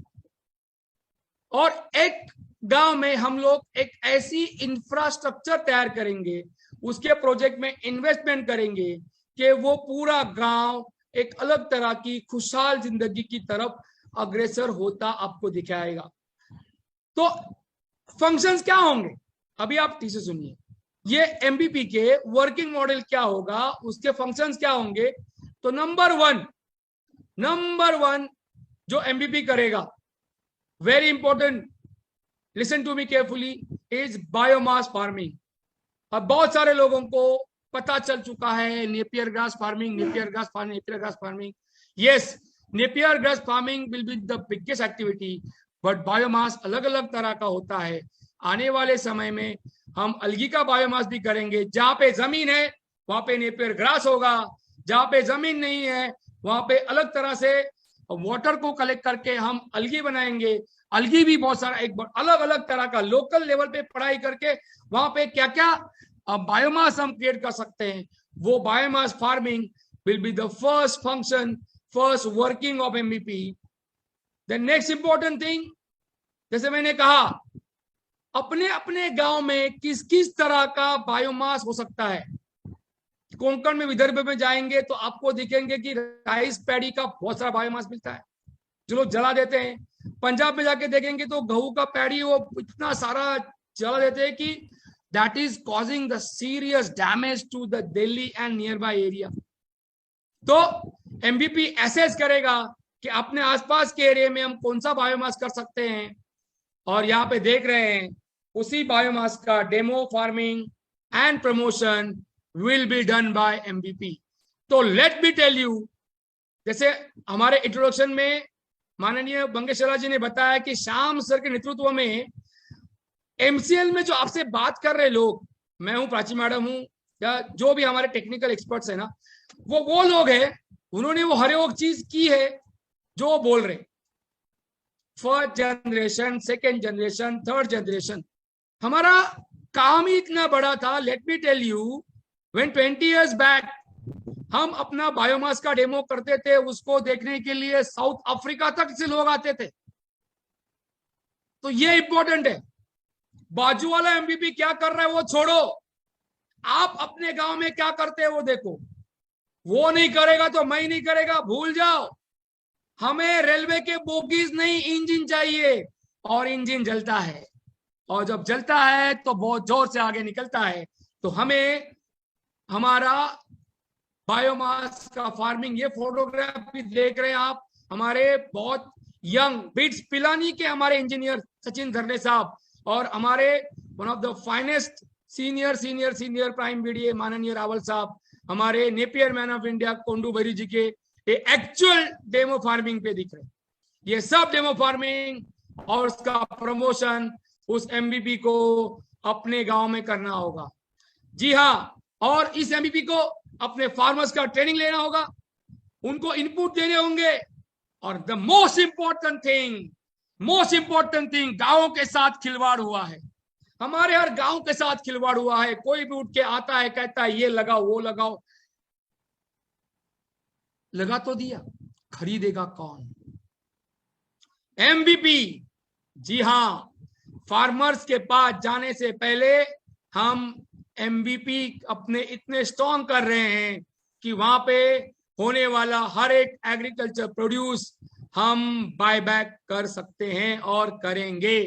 और एक गांव में हम लोग एक ऐसी इंफ्रास्ट्रक्चर तैयार करेंगे, उसके प्रोजेक्ट में इन्वेस्टमेंट करेंगे कि वो पूरा गांव एक अलग तरह की खुशहाल जिंदगी की तरफ अग्रसर होता आपको दिखाएगा। तो फंक्शंस क्या होंगे, अभी आप ठीक से सुनिए। ये एमबीपी के वर्किंग मॉडल क्या होगा, उसके फंक्शंस क्या होंगे। तो नंबर वन जो एमबीपी करेगा, very important, listen to me carefully, is biomass farming. अब बहुत सारे लोगों को पता चल चुका है Napier grass farming, Napier grass farming, Napier grass farming. Yes, Napier grass farming will be the biggest activity, but biomass अलग अलग तरह का होता है। आने वाले समय में हम अलगी का बायोमास भी करेंगे। जहां पे जमीन है वहां पे नेपियर ग्रास होगा, जहां पे जमीन नहीं है वहां पे अलग तरह से वाटर को कलेक्ट करके हम अलगी बनाएंगे। अलगी भी बहुत सारा एक अलग अलग तरह का लोकल लेवल पे पढ़ाई करके वहां पे क्या क्या बायोमास हम क्रिएट कर सकते हैं। वो biomass farming will be the first function, first working of MBP. The next important thing, जैसे मैंने कहा, अपने अपने गांव में किस किस तरह का बायोमास हो सकता है। कोंकण में, विदर्भ में जाएंगे तो आपको दिखेंगे कि राइस पैडी का बहुत सारा बायोमास मिलता है जो लोग जला देते हैं। पंजाब में जाके देखेंगे तो गेहूं का पैडी वो इतना सारा जला देते हैं कि that is causing the serious damage to the Delhi and nearby area. तो एमबीपी एसेस करेगा कि अपने आसपास के एरिया में हम कौन सा बायोमास कर सकते हैं, और यहाँ पे देख रहे हैं उसी बायोमास का demo farming and promotion will be done by MVP। तो let me tell you, जैसे हमारे इंट्रोडक्शन में माननीय बंगेश्वरा जी ने बताया कि श्याम सर के नेतृत्व में एमसीएल में जो आपसे बात कर रहे लोग, मैं हूं, प्राची मैडम हूं, या जो भी हमारे टेक्निकल एक्सपर्ट्स है ना, वो लोग हैं, उन्होंने वो हर एक चीज की है जो वो बोल रहे। First generation, second generation, third generation, हमारा काम ही इतना बड़ा था। Let me tell you, When 20 years back हम अपना बायोमास का डेमो करते थे, उसको देखने के लिए साउथ अफ्रीका तक से लोग आते थे। तो ये इंपॉर्टेंट है। बाजू वाला एमबीपी क्या कर रहा है वो छोड़ो, आप अपने गांव में क्या करते हैं वो देखो। वो नहीं करेगा तो मैं नहीं करेगा, भूल जाओ। हमें रेलवे के बोगीज नहीं, इंजन चाहिए, और इंजन जलता है, और जब जलता है तो बहुत जोर से आगे निकलता है। तो हमें हमारा बायोमास का फार्मिंग, ये फोटोग्राफ भी देख रहे हैं आप, हमारे बहुत यंग बिट्स पिलानी के हमारे इंजीनियर सचिन धरने साहब, और हमारे one of the finest senior prime BDA माननीय रावल साहब, हमारे Napier man of India Kondu Bhairi जी के एक्चुअल डेमो फार्मिंग पे दिख रहे हैं। ये सब डेमो फार्मिंग और उसका प्रमोशन उस एमबीपी को अपने गांव में करना होगा। जी हाँ, और इस एमबीपी को अपने फार्मर्स का ट्रेनिंग लेना होगा, उनको इनपुट देने होंगे, और द मोस्ट इंपॉर्टेंट थिंग, गांवों के साथ खिलवाड़ हुआ है। हमारे हर गांव के साथ खिलवाड़ हुआ है। कोई भी उठ के आता है, कहता है ये लगाओ वो लगाओ, लगा तो दिया, खरीदेगा कौन? एमबीपी, जी हाँ, फार्मर्स के पास जाने से पहले हम एमबीपी अपने इतने स्ट्रॉन्ग कर रहे हैं कि वहां पे होने वाला हर एक एग्रीकल्चर प्रोड्यूस हम बायबैक कर सकते हैं और करेंगे।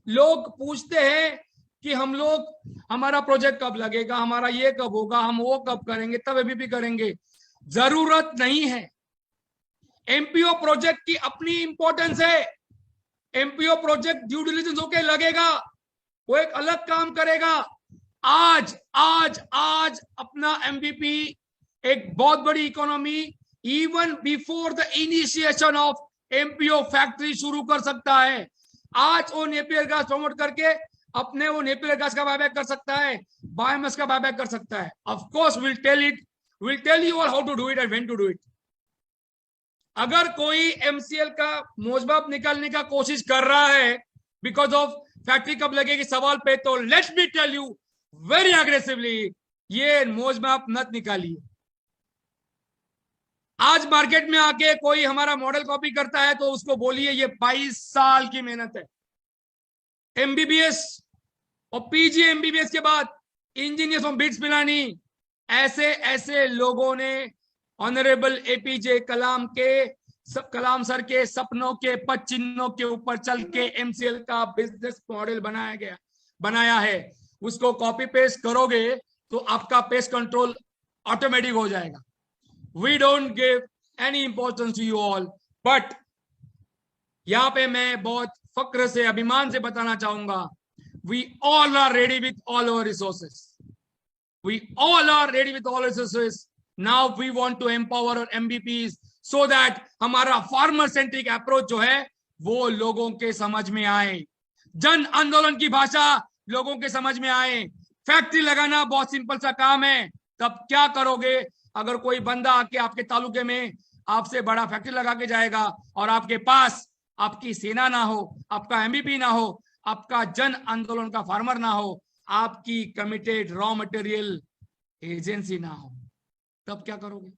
लोग पूछते हैं कि हम लोग, हमारा प्रोजेक्ट कब लगेगा, हमारा ये कब होगा, हम वो कब करेंगे, तब एमबीपी करेंगे। जरूरत नहीं है। एमपीओ प्रोजेक्ट की अपनी इंपॉर्टेंस है। एमपीओ प्रोजेक्ट ड्यू डिलिजेंस होके लगेगा, वो एक अलग काम करेगा। आज अपना एमबीपी एक बहुत बड़ी economy even before the initiation of MPO factory शुरू कर सकता है। आज वो नेपियर घास प्रमोट करके अपने वो नेपियर घास का बायबैक कर सकता है, बायोमास का बायबैक कर सकता है। Of course we'll tell you all how to do it and when to do it। अगर कोई एमसीएल का मोजमाप निकालने का कोशिश कर रहा है बिकॉज ऑफ फैक्ट्री कब लगेगी सवाल पे, तो let me tell you very aggressively, ये मोजमाप मत निकालिए। आज मार्केट में आके कोई हमारा मॉडल कॉपी करता है तो उसको बोलिए ये 22 साल की मेहनत है। एमबीबीएस और पीजी एमबीबीएस के बाद इंजीनियर्स ऑफ बिट्स पिलानी, ऐसे ऐसे लोगों ने ऑनरेबल एपीजे कलाम सर के सपनों के पद चिन्हों के ऊपर चल के एमसीएल का बिजनेस मॉडल बनाया है। उसको कॉपी पेस्ट करोगे तो आपका पेस्ट कंट्रोल ऑटोमेटिक हो जाएगा। We don't give any importance to you all, but यहां पे मैं बहुत फक्र से, अभिमान से बताना चाहूंगा, we all are ready with all our resources. We all are ready with all our resources. Now we want to empower our MVPs so that हमारा फार्मर सेंट्रिक अप्रोच जो है वो लोगों के समझ में आए, जन आंदोलन की भाषा लोगों के समझ में आए। फैक्ट्री लगाना बहुत सिंपल सा काम है, तब क्या करोगे अगर कोई बंदा आके आपके तालुके में आपसे बड़ा फैक्ट्री लगा के जाएगा और आपके पास आपकी सेना ना हो, आपका एमवीपी ना हो, आपका जन आंदोलन का फार्मर ना हो, आपकी कमिटेड रॉ मटेरियल एजेंसी ना हो, तब क्या करोगे?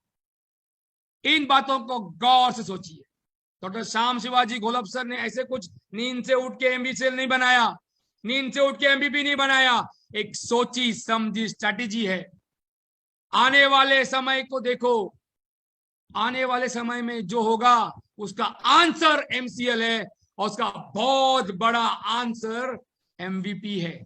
इन बातों को गौर से सोचिए। डॉक्टर श्याम शिवाजी घोलप सर ने ऐसे कुछ नींद से उठ के एमबीसीएल नहीं बनाया, नींद से उठ के एमबीपी नहीं बनाया, एक सोची समझी स्ट्रैटेजी है। आने वाले समय को देखो, आने वाले समय में जो होगा उसका आंसर एमसीएल है और उसका बहुत बड़ा आंसर एमवीपी है।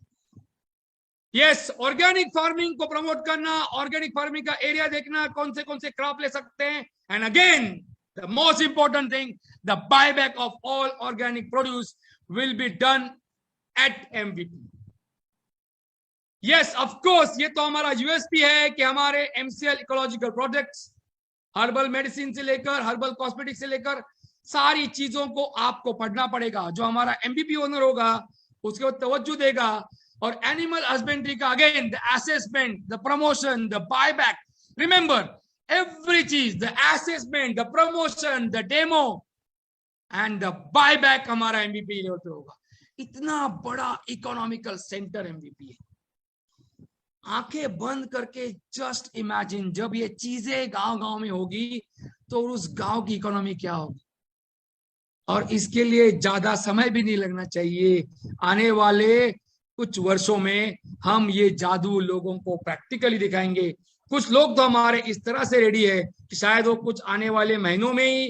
यस, ऑर्गेनिक फार्मिंग को प्रमोट करना, ऑर्गेनिक फार्मिंग का एरिया देखना, कौन से क्रॉप ले सकते हैं, and again the most important thing, the buyback of all organic produce will be done at MVP. Yes, of course ये तो हमारा यूएसपी है कि हमारे MCL ecological products, herbal medicine से लेकर हर्बल कॉस्मेटिक से लेकर सारी चीजों को आपको पढ़ना पड़ेगा। जो हमारा एमबीपी ओनर होगा उसके ऊपर तवज्जो देगा। और एनिमल हस्बेंड्री का again the assessment, the promotion, the buyback, remember every चीज, the assessment, the promotion, the demo and the buyback हमारा एमबीपी लेवल पे होगा। इतना बड़ा इकोनॉमिकल सेंटर एमबीपी है। आंखें बंद करके जस्ट इमेजिन, जब ये चीजें गांव गांव में होगी तो उस गांव की इकोनॉमी क्या होगी। और इसके लिए ज्यादा समय भी नहीं लगना चाहिए। आने वाले कुछ वर्षों में हम ये जादू लोगों को प्रैक्टिकली दिखाएंगे। कुछ लोग तो हमारे इस तरह से रेडी है कि शायद वो कुछ आने वाले महीनों में ही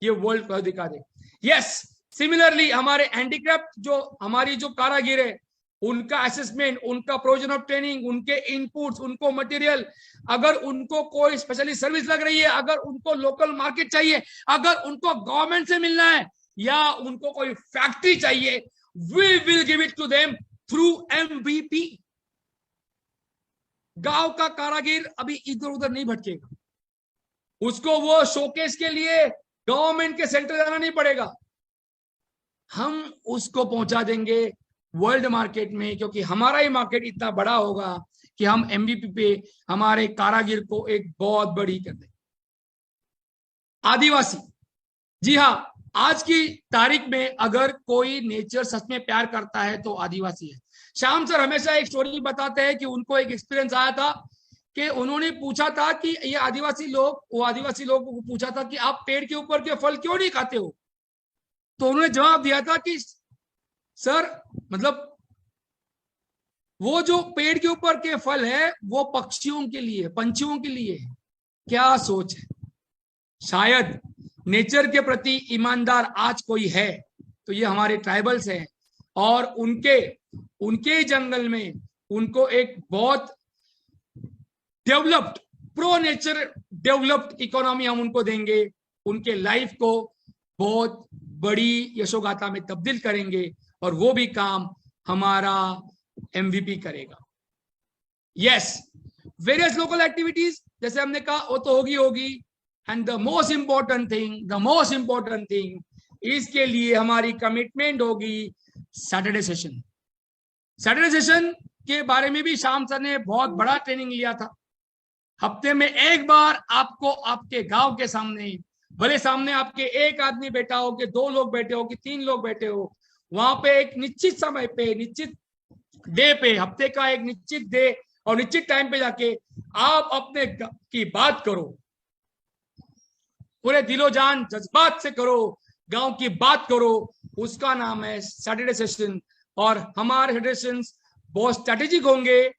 ये वर्ल्ड को दिखा दे। यस, सिमिलरली हमारे हैंडीक्राफ्ट, जो हमारी जो कारागिर है, उनका असेसमेंट, उनका प्रोविजन ऑफ ट्रेनिंग, उनके इनपुट्स, उनको मटेरियल, अगर उनको कोई स्पेशली सर्विस लग रही है, अगर उनको लोकल मार्केट चाहिए, अगर उनको गवर्नमेंट से मिलना है या उनको कोई फैक्ट्री चाहिए, we will give it to them through MVP. गांव का कारागिर अभी इधर उधर नहीं भटकेगा, उसको वो शोकेस के लिए गवर्नमेंट के सेंटर जाना नहीं पड़ेगा। हम उसको पहुंचा देंगे वर्ल्ड मार्केट में, क्योंकि हमारा ही मार्केट इतना बड़ा होगा कि हम एमवीपी पे हमारे कारागिर को एक बहुत बड़ी कर दें। आदिवासी, जी हाँ, आज की तारीख में अगर कोई नेचर सच में प्यार करता है तो आदिवासी है। श्याम सर हमेशा एक स्टोरी बताते हैं कि उनको एक एक्सपीरियंस आया था कि उन्होंने पूछा था कि ये आदिवासी लोगों को पूछा था कि आप पेड़ के ऊपर के फल क्यों नहीं खाते हो। तो उन्होंने जवाब दिया था कि सर, मतलब वो जो पेड़ के ऊपर के फल है वो पक्षियों के लिए, पंछियों के लिए। क्या सोच है। शायद नेचर के प्रति ईमानदार आज कोई है तो ये हमारे ट्राइबल्स हैं, और उनके जंगल में उनको एक बहुत developed, pro nature developed economy हम उनको देंगे। उनके लाइफ को बहुत बड़ी यशोगाथा में तब्दील करेंगे और वो भी काम हमारा एमवीपी करेगा। यस, वेरियस लोकल एक्टिविटीज जैसे हमने कहा वो तो होगी। And the most important thing इसके लिए हमारी कमिटमेंट होगी सैटरडे सेशन। सैटरडे सेशन के बारे में भी श्याम सर ने बहुत बड़ा ट्रेनिंग लिया था। हफ्ते में एक बार आपको आपके गांव के सामने, भले सामने आपके एक आदमी बैठा हो कि 2 लोग बैठे हो कि 3 लोग बैठे हो, वहां पे एक निश्चित समय पे, निश्चित डे पे, हफ्ते का एक निश्चित डे और निश्चित टाइम पे जाके आप अपने की बात करो। पूरे दिलो जान जज्बात से करो, गांव की बात करो, उसका नाम है सैटरडे सेशन। और हमारे सेशन बहुत स्ट्रेटेजिक होंगे,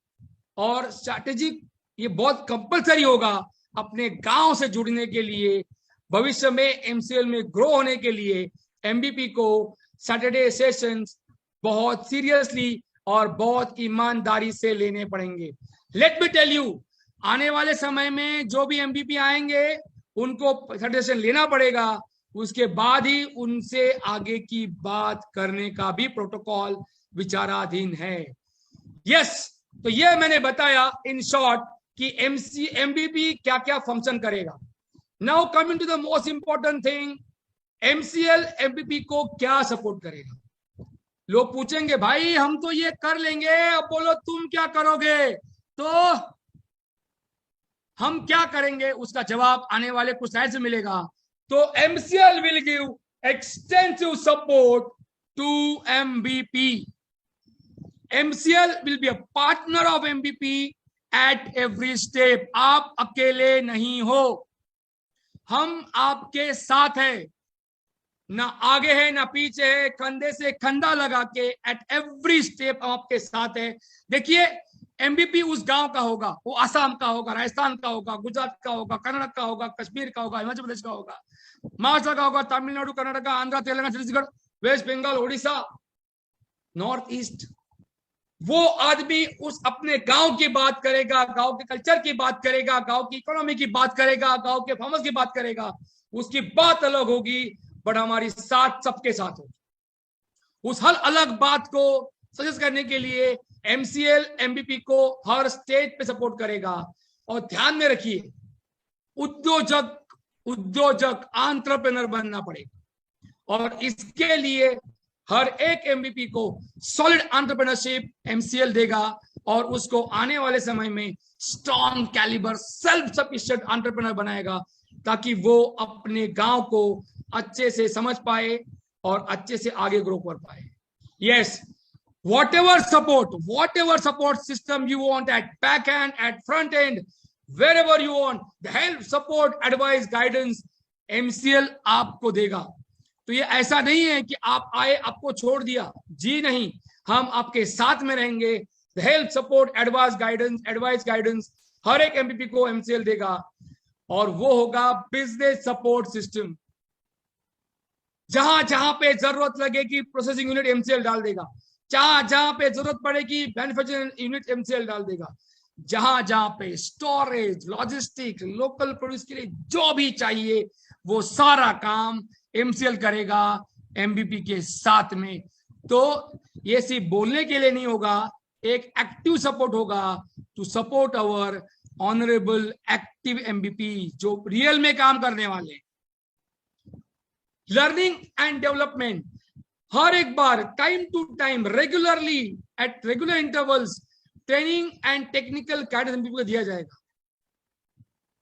और स्ट्रेटेजिक ये बहुत कंपलसरी होगा अपने गांव से जुड़ने के लिए, भविष्य में एमसीएल में ग्रो होने के लिए एमबीपी को सैटरडे सेशंस बहुत सीरियसली और बहुत ईमानदारी से लेने पड़ेंगे। लेट मी टेल यू, आने वाले समय में जो भी एमबीपी आएंगे उनको सैटरडे सेशन लेना पड़ेगा, उसके बाद ही उनसे आगे की बात करने का भी प्रोटोकॉल विचाराधीन है। यस, तो ये मैंने बताया इन शॉर्ट कि एमबीपी क्या क्या फंक्शन करेगा। Now coming to the most important thing, MCL MBP को क्या सपोर्ट करेगा। लोग पूछेंगे भाई हम तो ये कर लेंगे, अब बोलो तुम क्या करोगे, तो हम क्या करेंगे उसका जवाब आने वाले कुछ स्लाइड से मिलेगा। तो MCL will give extensive support to MBP. MCL will be a partner of MVP at every step। आप अकेले नहीं हो, हम आपके साथ है, ना आगे है ना पीछे है, कंधे से कंधा लगा के एट एवरी स्टेप आपके साथ है। देखिए एमबीपी उस गांव का होगा, वो आसाम का होगा, राजस्थान का होगा, गुजरात का होगा, कर्नाटक का होगा, कश्मीर का होगा, हिमाचल प्रदेश का होगा, महाराष्ट्र का होगा, Tamil Nadu, Karnataka, Andhra, Telangana, Chhattisgarh, West Bengal, Orissa, North East. वो आदमी उस अपने गांव की बात करेगा, गांव के कल्चर की बात करेगा, गांव की इकोनॉमी की बात करेगा, गांव के फार्मर्स की बात करेगा, उसकी बात अलग होगी, बट हमारी साथ सबके साथ होगी। उस हर अलग बात को सजेस्ट करने के लिए एमसीएल एमबीपी को हर स्टेज पे सपोर्ट करेगा। और ध्यान में रखिए, उद्योजक एंटरप्रेन्योर बनना पड़ेगा, और इसके लिए हर एक एमबीपी को सॉलिड एंटरप्रेन्योरशिप एमसीएल देगा, और उसको आने वाले समय में strong calibre self sufficient entrepreneur बनाएगा, ताकि वो अपने गांव को अच्छे से समझ पाए और अच्छे से आगे ग्रो कर पाए। Yes, whatever support system you want at back end, at front end, wherever you want, the help, support, advice, guidance MCL आपको देगा। तो ये ऐसा नहीं है कि आप आए आपको छोड़ दिया, जी नहीं, हम आपके साथ में रहेंगे। हेल्प, सपोर्ट, एडवाइस गाइडेंस हर एक एमपीपी को एमसीएल देगा, और वो होगा बिजनेस सपोर्ट सिस्टम। जहां जहां पे जरूरत लगेगी प्रोसेसिंग यूनिट एमसीएल डाल देगा, जहां जहां पे जरूरत पड़ेगी मैन्युफैक्चरिंग यूनिट एमसीएल डाल देगा, जहां जहां पे स्टोरेज, लॉजिस्टिक, लोकल प्रोड्यूस के लिए जो भी चाहिए वो सारा काम एमसीएल करेगा एमबीपी के साथ में। तो ये सिर्फ बोलने के लिए नहीं होगा, एक एक्टिव सपोर्ट होगा to support our honourable active MBP जो रियल में काम करने वाले। लर्निंग एंड डेवलपमेंट, हर एक बार time to time regularly at regular intervals training and technical guidance MBP को दिया जाएगा।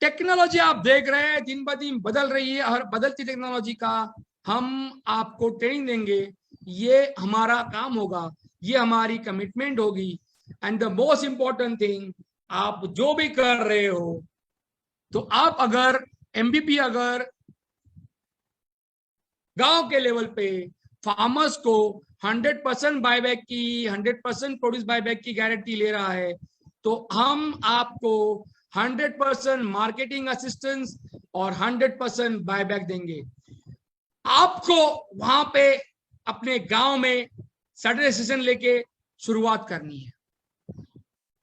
टेक्नोलॉजी आप देख रहे हैं दिन ब दिन बदल रही है, हर बदलती टेक्नोलॉजी का हम आपको ट्रेनिंग देंगे, ये हमारा काम होगा, ये हमारी कमिटमेंट होगी। And the most important thing, आप जो भी कर रहे हो, तो आप अगर एमबीपी अगर गांव के लेवल पे फार्मर्स को 100% बायबैक की, 100% प्रोड्यूस बायबैक की गारंटी ले रहा है, तो हम आपको 100% मार्केटिंग असिस्टेंस और 100% बायबैक देंगे। आपको वहां पे अपने गांव में सैटरडे सेशन लेके शुरुआत करनी है।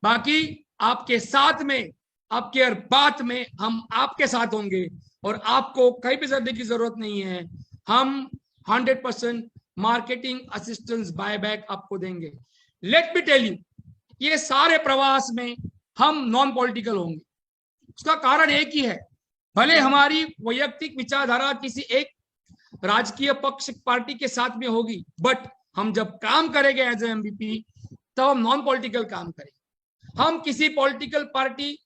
बाकी आपके साथ में, आपके हर बात में हम आपके साथ होंगे, और आपको कहीं पे करने की जरूरत नहीं है। हम 100% मार्केटिंग असिस्टेंस बायबैक आपको देंगे। लेट मी टेल यू, ये सारे प्रवास में हम नॉन पॉलिटिकल होंगे। उसका कारण एक ही है, भले हमारी वैयक्तिक विचारधारा किसी एक राजकीय पक्ष पार्टी के साथ में होगी, बट हम जब काम करेंगे एज ए एमबीपी, तब हम नॉन पॉलिटिकल काम करेंगे। हम किसी पॉलिटिकल पार्टी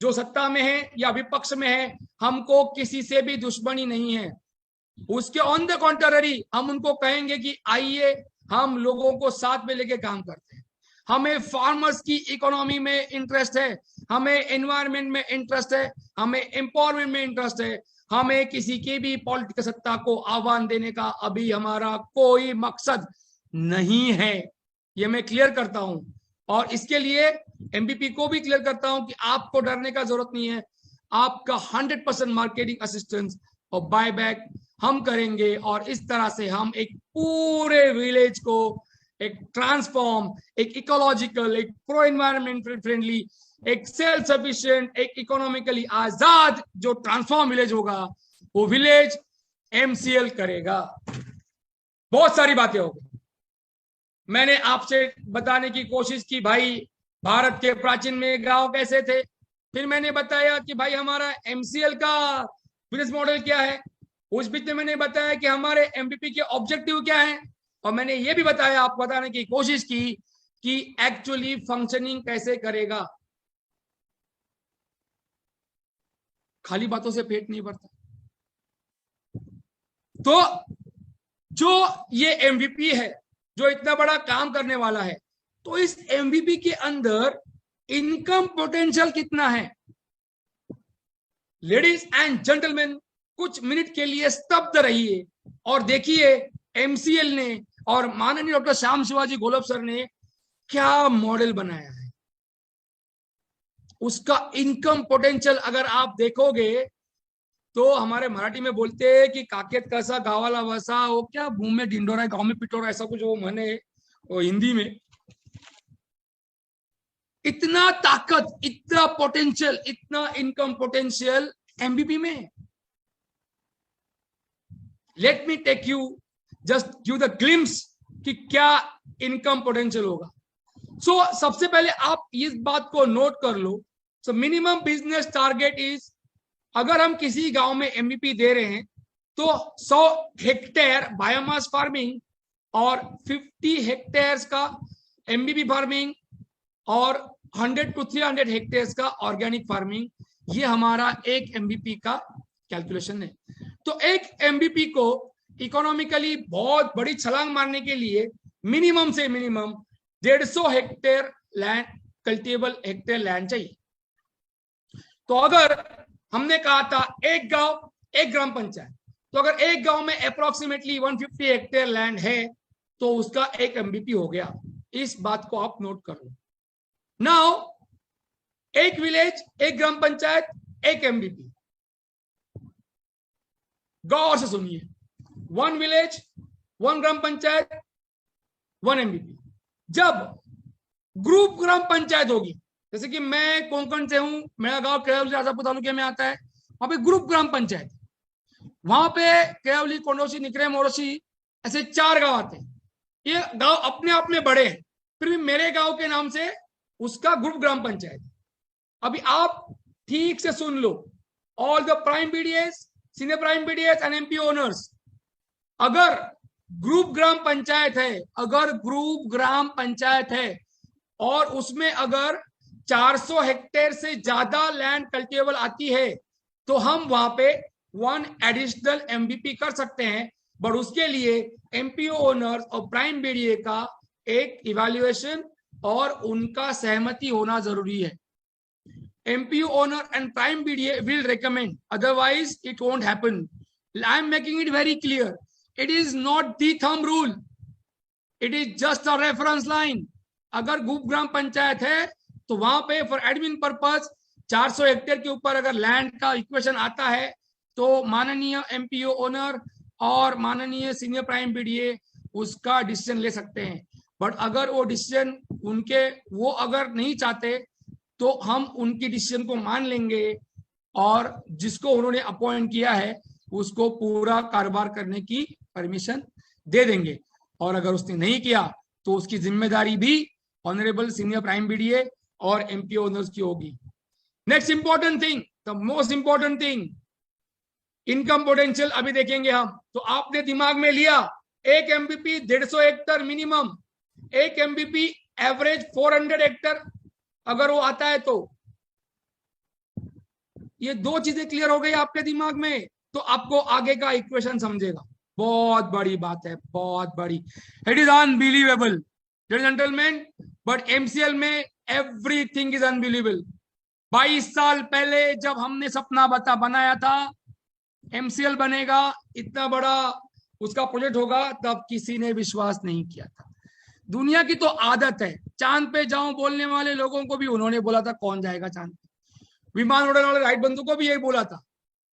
जो सत्ता में है या विपक्ष में है, हमको किसी से भी दुश्मनी नहीं है। उसके ऑन द कॉन्ट्ररी हम उनको कहेंगे कि आइए हम लोगों को साथ में लेके काम करते हैं। हमें फार्मर्स की इकोनॉमी में इंटरेस्ट है, हमें एनवायरनमेंट में इंटरेस्ट है, हमें एम्पावरमेंट में इंटरेस्ट है, हमें किसी की भी पॉलिटिकल सत्ता को आह्वान देने का अभी हमारा कोई मकसद नहीं है, ये मैं क्लियर करता हूं। और इसके लिए एमबीपी को भी क्लियर करता हूं कि आपको डरने का जरूरत नहीं है। आपका 100% मार्केटिंग असिस्टेंस और बायबैक हम करेंगे, और इस तरह से हम एक पूरे विलेज को एक ट्रांसफॉर्म, एक इकोलॉजिकल, एक प्रो एनवायरमेंट फ्रेंडली, एक सेल्फ सफिशिएंट, एक इकोनॉमिकली आजाद जो ट्रांसफॉर्म विलेज होगा, वो विलेज एमसीएल करेगा। बहुत सारी बातें हो गई। मैंने आपसे बताने की कोशिश की भाई भारत के प्राचीन में गांव कैसे थे, फिर मैंने बताया कि भाई हमारा एमसीएल का बिजनेस मॉडल क्या है, उस बीच में मैंने बताया कि हमारे एमबीपी के ऑब्जेक्टिव क्या है, और मैंने ये भी बताया, आपको बताने की कोशिश की कि एक्चुअली फंक्शनिंग कैसे करेगा। खाली बातों से पेट नहीं भरता। तो जो ये एमवीपी है, जो इतना बड़ा काम करने वाला है, तो इस एमवीपी के अंदर इनकम पोटेंशियल कितना है? लेडीज एंड जेंटलमैन, कुछ मिनट के लिए स्तब्ध रहिए और देखिए एमसीएल ने और माननीय डॉक्टर श्याम शिवाजी गोलब सर ने क्या मॉडल बनाया है। उसका इनकम पोटेंशियल अगर आप देखोगे तो हमारे मराठी में बोलते हैं कि काकेत कसा गावाला वसा, वो क्या मुंह में ढिंडोरा गांव में पिटोरा, ऐसा कुछ वो मने वो हिंदी में। इतना ताकत, इतना पोटेंशियल, इतना इनकम पोटेंशियल एमबीपी में। Let me take you just give the glimpse कि क्या इनकम पोटेंशियल होगा। सो सबसे पहले आप इस बात को नोट कर लो। So minimum business target is, अगर हम किसी गांव में एमबीपी दे रहे हैं तो 100 हेक्टेयर बायोमास फार्मिंग और 50 हेक्टेयर्स का एमबीपी फार्मिंग और 100 to 300 हेक्टेयर्स का ऑर्गेनिक फार्मिंग, ये हमारा एक एमबीपी का कैलकुलेशन है। तो एक एमबीपी को इकोनॉमिकली बहुत बड़ी छलांग मारने के लिए मिनिमम से minimum 150 hectare land, cultivable hectare land चाहिए। तो अगर हमने कहा था एक गांव एक ग्राम पंचायत, तो अगर एक गांव में अप्रोक्सीमेटली 150 हेक्टेयर लैंड है तो उसका एक एमबीपी हो गया। इस बात को आप नोट कर लो। नाउ एक विलेज एक ग्राम पंचायत एक एमबीपी। गौर से सुनिए, 1 विलेज 1 ग्राम पंचायत 1 एमबीपी। जब ग्रुप ग्राम पंचायत होगी, जैसे कि मैं कोंकण से हूं, मेरा गांव केवली राजापुर तालुके में आता है, वहां पे ग्रुप ग्राम पंचायत, वहां पे केवली, कोंडोसी, निकरे, मोरसी, ऐसे 4 गांव आते हैं। ये गांव अपने आप में बड़े हैं, फिर भी मेरे गांव के नाम से उसका ग्रुप ग्राम पंचायत। अभी आप ठीक से सुन लो, all the prime BDS, senior prime BDS and MP owners, अगर ग्रुप ग्राम पंचायत है, अगर ग्रुप ग्राम पंचायत है और उसमें अगर 400 हेक्टेयर से ज्यादा लैंड कल्टिवेबल आती है तो हम वहां पे 1 एडिशनल एमबीपी कर सकते हैं। बट उसके लिए एमपीओ ओनर्स और प्राइम बीडीए का एक इवैल्यूएशन और उनका सहमति होना जरूरी है। MPO owner and prime BDA will recommend, otherwise it won't happen. I am making it very clear. It is not the thumb rule. It is just a reference line. अगर ग्रुप ग्राम पंचायत है तो वहां पे फॉर एडमिन पर्पस 400 हेक्टेयर के ऊपर अगर लैंड का इक्वेशन आता है तो माननीय एमपीओ ओनर और माननीय सीनियर प्राइम बीडीए उसका डिसीजन ले सकते हैं। बट अगर वो डिसीजन उनके, वो अगर नहीं चाहते तो हम उनकी डिसीजन को मान लेंगे और जिसको उन्होंने अपॉइंट किया है उसको पूरा कारोबार करने की परमिशन दे देंगे। और अगर उसने नहीं किया तो उसकी जिम्मेदारी भी ऑनरेबल सीनियर प्राइम बीडीए और एमपीओ ओनर्स की होगी। Next important thing, the most important thing, income potential अभी देखेंगे हम। तो आपने दिमाग में लिया एक एमबीपी 150 हेक्टेयर मिनिमम, एक एमबीपी एवरेज 400 हेक्टेयर अगर वो आता है तो ये 2 चीजें क्लियर हो गई आपके दिमाग में, तो आपको आगे का इक्वेशन समझेगा। बहुत बड़ी बात है, बहुत बड़ी। It is unbelievable gentleman, but MCL में एवरीथिंग इज अनबिलीवेबल। 22 साल पहले जब हमने सपना बनाया था MCL बनेगा, इतना बड़ा उसका प्रोजेक्ट होगा, तब किसी ने विश्वास नहीं किया था। दुनिया की तो आदत है, चांद पे जाऊं बोलने वाले लोगों को भी उन्होंने बोला था कौन जाएगा चांद पे, विमान उड़ाने वाले राइट बंधु को भी यही बोला था।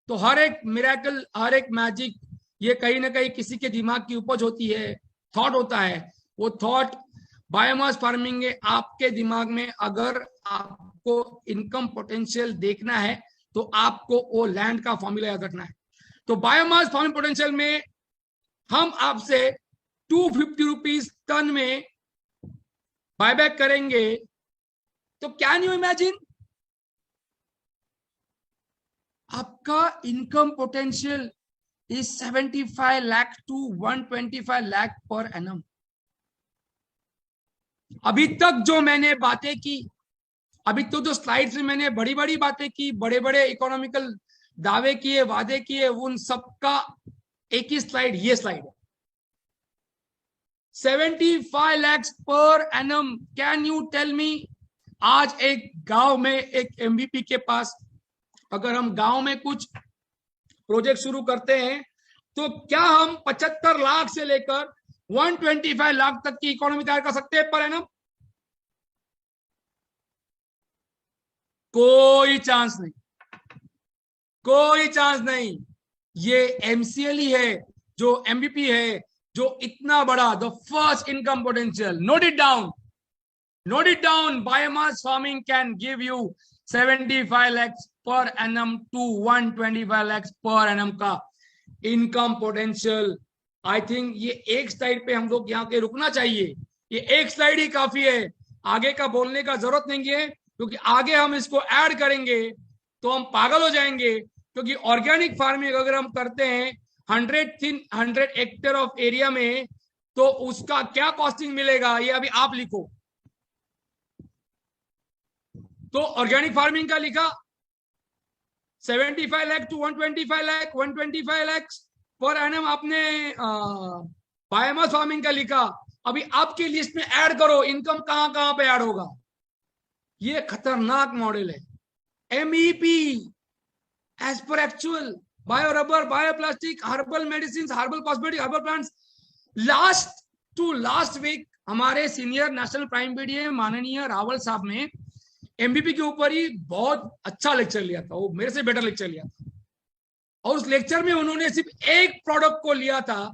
तो हर एक मिरेकल, हर एक मैजिक, ये कहीं ना कहीं किसी के दिमाग की उपज होती है, थॉट होता है। वो थॉट बायोमास फार्मिंग है आपके दिमाग में। अगर आपको इनकम पोटेंशियल देखना है तो आपको वो लैंड का फॉर्मूला याद रखना है। तो बायोमास फार्मिंग पोटेंशियल में हम आपसे 250 रुपीज टन में बायबैक करेंगे, तो कैन यू इमेजिन आपका income potential is 75 lakh to 125 lakh per annum. अभी तक जो मैंने बातें की, अभी तो जो स्लाइड्स में मैंने बड़ी बड़ी बातें की, बड़े बड़े इकोनॉमिकल दावे किए, वादे किए, उन सबका एक ही स्लाइड, ये स्लाइड है। 75 lakh per annum. Can you tell me, आज एक गांव में एक एमवीपी के पास अगर हम गांव में कुछ प्रोजेक्ट शुरू करते हैं तो क्या हम 75 लाख से लेकर 125 लाख तक की इकोनॉमी तैयार कर सकते हैं पर एनम? कोई चांस नहीं, कोई चांस नहीं। ये MCL ही है जो MVP है, जो इतना बड़ा, the first income potential. Note it down, note it down. Biomass farming can give you 75 lakhs per annum to 125 lakhs per annum का इनकम पोटेंशियल। आई थिंक ये एक स्लाइड पे हम लोग यहाँ के रुकना चाहिए। ये एक स्लाइड ही काफी है, आगे का बोलने का जरूरत नहीं है, क्योंकि आगे हम इसको ऐड करेंगे तो हम पागल हो जाएंगे। क्योंकि ऑर्गेनिक फार्मिंग अगर हम करते हैं 100 हेक्टेयर ऑफ एरिया में, तो उसका क्या कॉस्टिंग मिलेगा ये अभी आप लिखो। तो ऑर्गेनिक फार्मिंग का लिखा 75 lakh to 125 lakh, 125 lakh per annum आपने बायोमास फार्मिंग का लिखा। अभी आपकी लिस्ट में ऐड करो इनकम कहां कहां पे ऐड होगा। ये खतरनाक मॉडल है। MEP as per actual, bio rubber, bio plastic, herbal medicine, herbal cosmetic, herbal plants. Last to last week हमारे सीनियर नेशनल प्राइम बीडीए माननीय रावल साहब ने MVP के ऊपर ही बहुत अच्छा लेक्चर लिया था, वो मेरे से बेटर लेक्चर लिया था। और उस लेक्चर में उन्होंने सिर्फ एक प्रोडक्ट को लिया था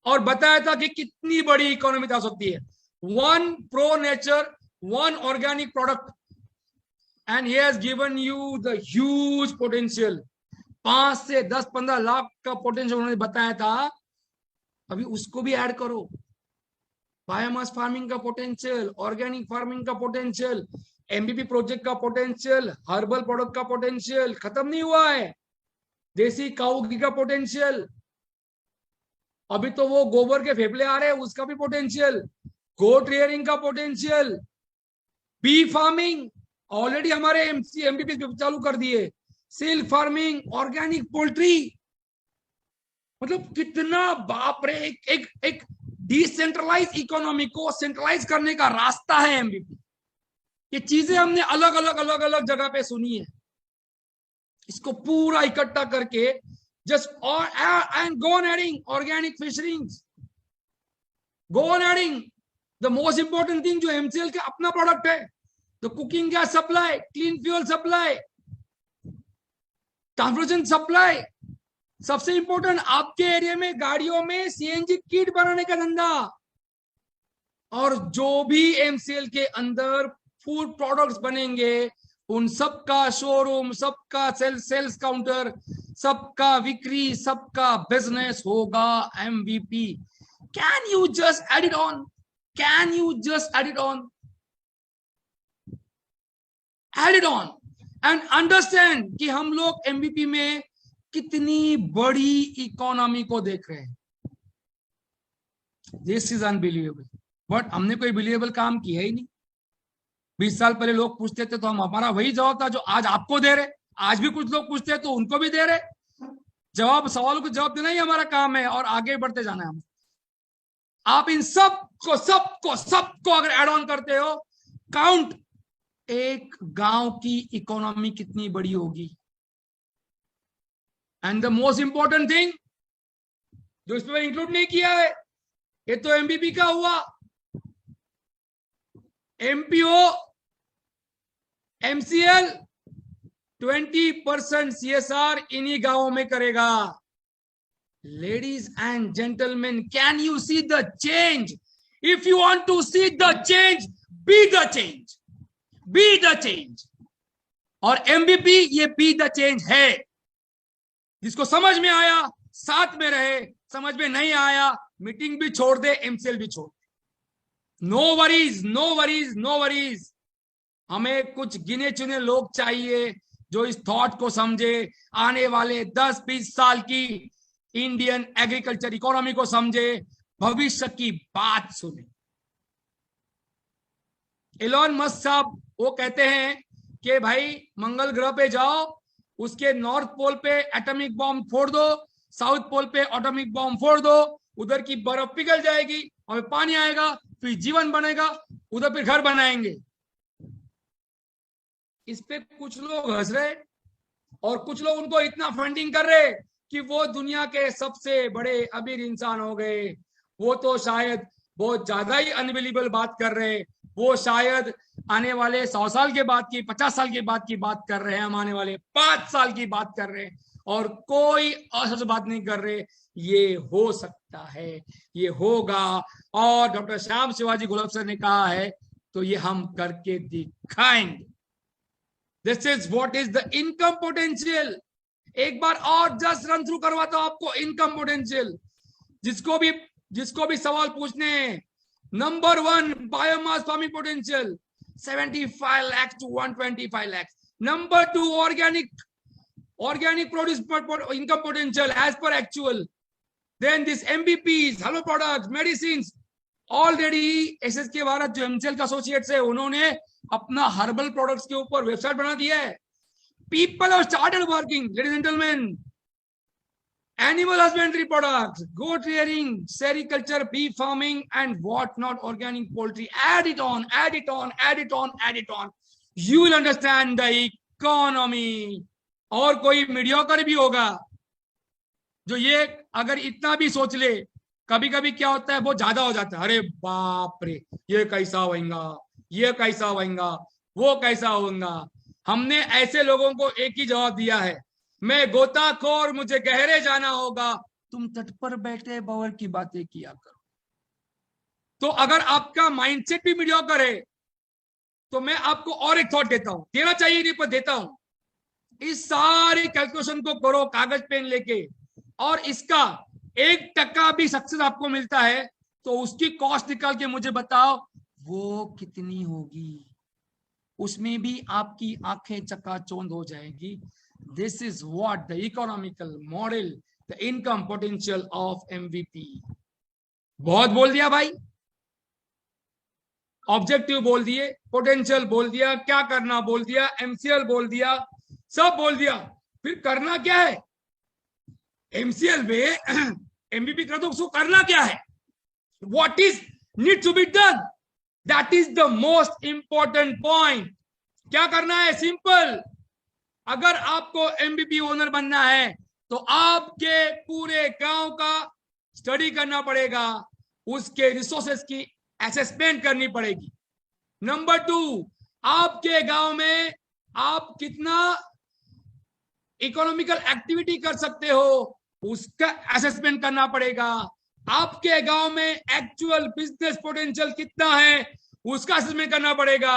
और बताया था कि कितनी बड़ी इकोनॉमी आ सकती है। One pro nature, one organic product, and he has given you the huge potential. 5 से 10 15 लाख का पोटेंशियल उन्होंने बताया था। अभी उसको भी ऐड करो, बायोमास फार्मिंग का पोटेंशियल, ऑर्गेनिक फार्मिंग का पोटेंशियल, MVP प्रोजेक्ट का पोटेंशियल, हर्बल प्रोडक्ट का पोटेंशियल खत्म नहीं हुआ है, देसी काऊ घी का पोटेंशियल, अभी तो वो गोबर के फेफले आ रहे हैं उसका भी पोटेंशियल, गोट रियरिंग का पोटेंशियल, बी फार्मिंग ऑलरेडी हमारे MVP चालू कर दिए, सिल्क फार्मिंग, ऑर्गेनिक पोल्ट्री। मतलब कितना बाप रे, एक डिसेंट्रलाइज इकोनॉमी को सेंट्रलाइज करने का रास्ता है MVP। ये चीजें हमने अलग अलग जगह पे सुनी है, इसको पूरा इकट्ठा करके just and go on adding organic fisheries, go on adding the most important thing जो MCL के अपना प्रोडक्ट है, the cooking gas supply, clean fuel supply, transportation supply. सबसे इंपॉर्टेंट आपके एरिया में गाड़ियों में CNG किट बनाने का धंधा, और जो भी MCL के अंदर फूड प्रोडक्ट्स बनेंगे उन सबका शोरूम, सबका सेल्स काउंटर, सबका बिक्री, सबका बिजनेस होगा MVP। Can you just add it on, can you just add it on, add it on and understand कि हम लोग MVP में कितनी बड़ी इकोनॉमी को देख रहे हैं। दिस इज अनबिलीवेबल, बट हमने कोई बिलीवेबल काम किया ही नहीं। 20 साल पहले लोग पूछते थे तो हम, हमारा वही जवाब था जो आज आपको दे रहे। आज भी कुछ लोग पूछते हैं तो उनको भी दे रहे जवाब। सवालों को जवाब देना ही हमारा काम है और आगे बढ़ते जाना है हम। आप इन सबको अगर एड ऑन करते हो, काउंट, एक गांव की इकोनॉमी कितनी बड़ी होगी। And the most important thing जो इसमें इंक्लूड नहीं किया है, ये तो एमबीपी का हुआ, एमपीओ एमसीएल 20% सीएसआर इन्हीं गांवों में करेगा। Ladies and gentleman, can you see the change? If you want to see the change, be the change, be the change. और एमबीपी ये बी द चेंज है। जिसको समझ में आया साथ में रहे, समझ में नहीं आया मीटिंग भी छोड़ दे, एमसीएल भी छोड़ दे। No worries, no worries, no worries. हमें कुछ गिने चुने लोग चाहिए जो इस थॉट को समझे, आने वाले 10-20 साल की इंडियन एग्रीकल्चर इकोनॉमी को समझे, भविष्य की बात सुने। एलोन मस्क साहब वो कहते हैं कि भाई मंगल ग्रह पे जाओ, उसके नॉर्थ पोल पे एटॉमिक बॉम्ब फोड़ दो, साउथ पोल पे एटॉमिक बॉम्ब फोड़ दो, उधर की बर्फ पिघल जाएगी और पानी आएगा, फिर जीवन बनेगा, उधर फिर घर बनाएंगे। इस पे कुछ लोग हंस रहे और कुछ लोग उनको इतना फंडिंग कर रहे कि वो दुनिया के सबसे बड़े अमीर इंसान हो गए। वो तो शायद बहुत ज्यादा ही अनबिलीवेबल बात कर रहे, वो शायद आने वाले 100 साल के बाद की, 50 साल के बाद की बात कर रहे हैं, हम आने वाले 5 साल की बात कर रहे हैं और कोई असच बात नहीं कर रहे। ये हो सकता है, ये होगा, और डॉक्टर श्याम शिवाजी गुलाब सर ने कहा है तो ये हम करके दिखाएंगे। This is what is the income potential. एक बार और जस्ट रन थ्रू करवाता हूं आपको इनकम पोटेंशियल। जिसको भी सवाल पूछने हैं, number 1 biomass farming potential 75 lakh to 125 lakh. Number 2 organic produce income potential as per actual. Then this MVPs, hello products, medicines. Already SSK Bharat जो MCL का एसोसिएट्स है, उन्होंने अपना हर्बल प्रोडक्ट्स के ऊपर वेबसाइट बना दिया है। People have started working, ladies and gentlemen. Animal husbandry products, goat rearing, sericulture, bee farming, and what not, organic poultry. Add it on, add it on, add it on, add it on. You will understand the economy. और कोई मीडियोकर भी होगा जो ये अगर इतना भी सोच ले, कभी कभी क्या होता है वो ज्यादा हो जाता है। अरे बाप रे, ये कैसा होगा, ये कैसा होगा, वो कैसा होगा। हमने ऐसे लोगों को एक ही जवाब दिया है, मैं गोताखोर, मुझे गहरे जाना होगा, तुम तट पर बैठे बवर की बातें किया करो। तो अगर आपका माइंडसेट भी मीडियोकर है तो मैं आपको और एक थॉट देता हूं, देना चाहिए नहीं पर देता हूं। इस सारी कैलकुलेशन को करो कागज पेन लेके, और इसका 1% भी सक्सेस आपको मिलता है तो उसकी कॉस्ट निकाल के मुझे बताओ वो कितनी होगी। उसमें भी आपकी आंखें चकाचौंध हो जाएगी। This is what the economical model, the income potential of MVP. बहुत बोल दिया भाई, ऑब्जेक्टिव बोल दिए, पोटेंशियल बोल दिया, क्या करना बोल दिया, एमसीएल बोल दिया, सब बोल दिया। फिर करना क्या है? एमसीएल में एमवीपी कर दो, उसको करना क्या है? What is need to be done? That is the most important point. क्या करना है? सिंपल। अगर आपको एमवीपी ओनर बनना है तो आपके पूरे गांव का स्टडी करना पड़ेगा, उसके रिसोर्सेस की असेसमेंट करनी पड़ेगी। नंबर 2, आपके गांव में आप कितना इकोनॉमिकल एक्टिविटी कर सकते हो उसका असेसमेंट करना पड़ेगा। आपके गांव में एक्चुअल बिजनेस पोटेंशियल कितना है उसका असेसमेंट करना पड़ेगा।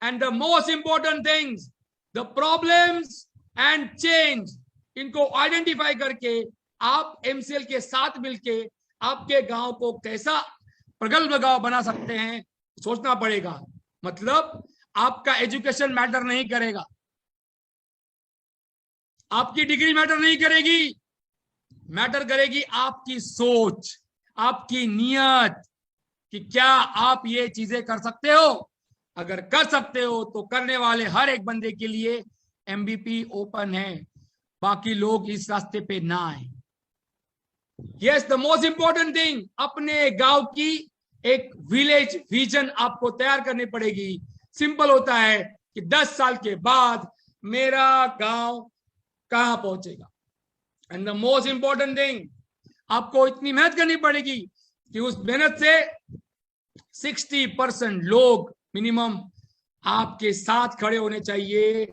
And the most important things, the problems and change, इनको आइडेंटिफाई करके आप एमसीएल के साथ मिलके आपके गांव को कैसा प्रगल्भ गांव बना सकते हैं सोचना पड़ेगा। मतलब आपका एजुकेशन मैटर नहीं करेगा, आपकी डिग्री मैटर नहीं करेगी, मैटर करेगी आपकी सोच, आपकी नियत कि क्या आप ये चीजें कर सकते हो। अगर कर सकते हो तो करने वाले हर एक बंदे के लिए एमबीपी ओपन है, बाकी लोग इस रास्ते पे ना आए। Yes, the most important thing, अपने गांव की एक विलेज विजन आपको तैयार करनी पड़ेगी। सिंपल होता है कि 10 साल के बाद मेरा गांव कहां पहुंचेगा, and the most important thing, आपको इतनी मेहनत करनी पड़ेगी कि उस मेहनत से 60% लोग मिनिमम आपके साथ खड़े होने चाहिए,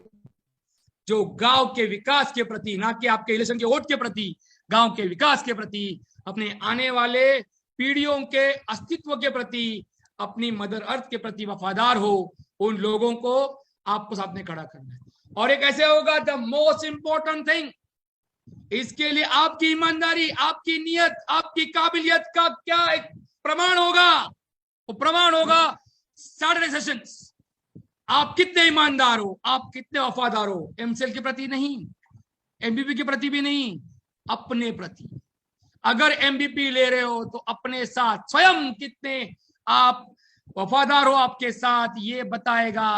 जो गांव के विकास के प्रति, ना कि आपके इलेक्शन के वोट के प्रति, गांव के विकास के प्रति, अपने आने वाले पीढ़ियों के अस्तित्व के प्रति, अपनी मदर अर्थ के प्रति वफादार हो। उन लोगों को आपको साथ में खड़ा करना है। और एक ऐसे होगा, द मोस्ट इंपॉर्टेंट थिंग, इसके लिए आपकी ईमानदारी, आपकी नियत, आपकी काबिलियत का क्या एक प्रमाण होगा? वो प्रमाण होगा सैटरडे सेशंस। आप कितने ईमानदार हो, आप कितने वफादार हो, एमसीएल के प्रति नहीं, एमबीपी के प्रति भी नहीं, अपने प्रति। अगर एमबीपी ले रहे हो तो अपने साथ स्वयं कितने आप वफादार हो आपके साथ, ये बताएगा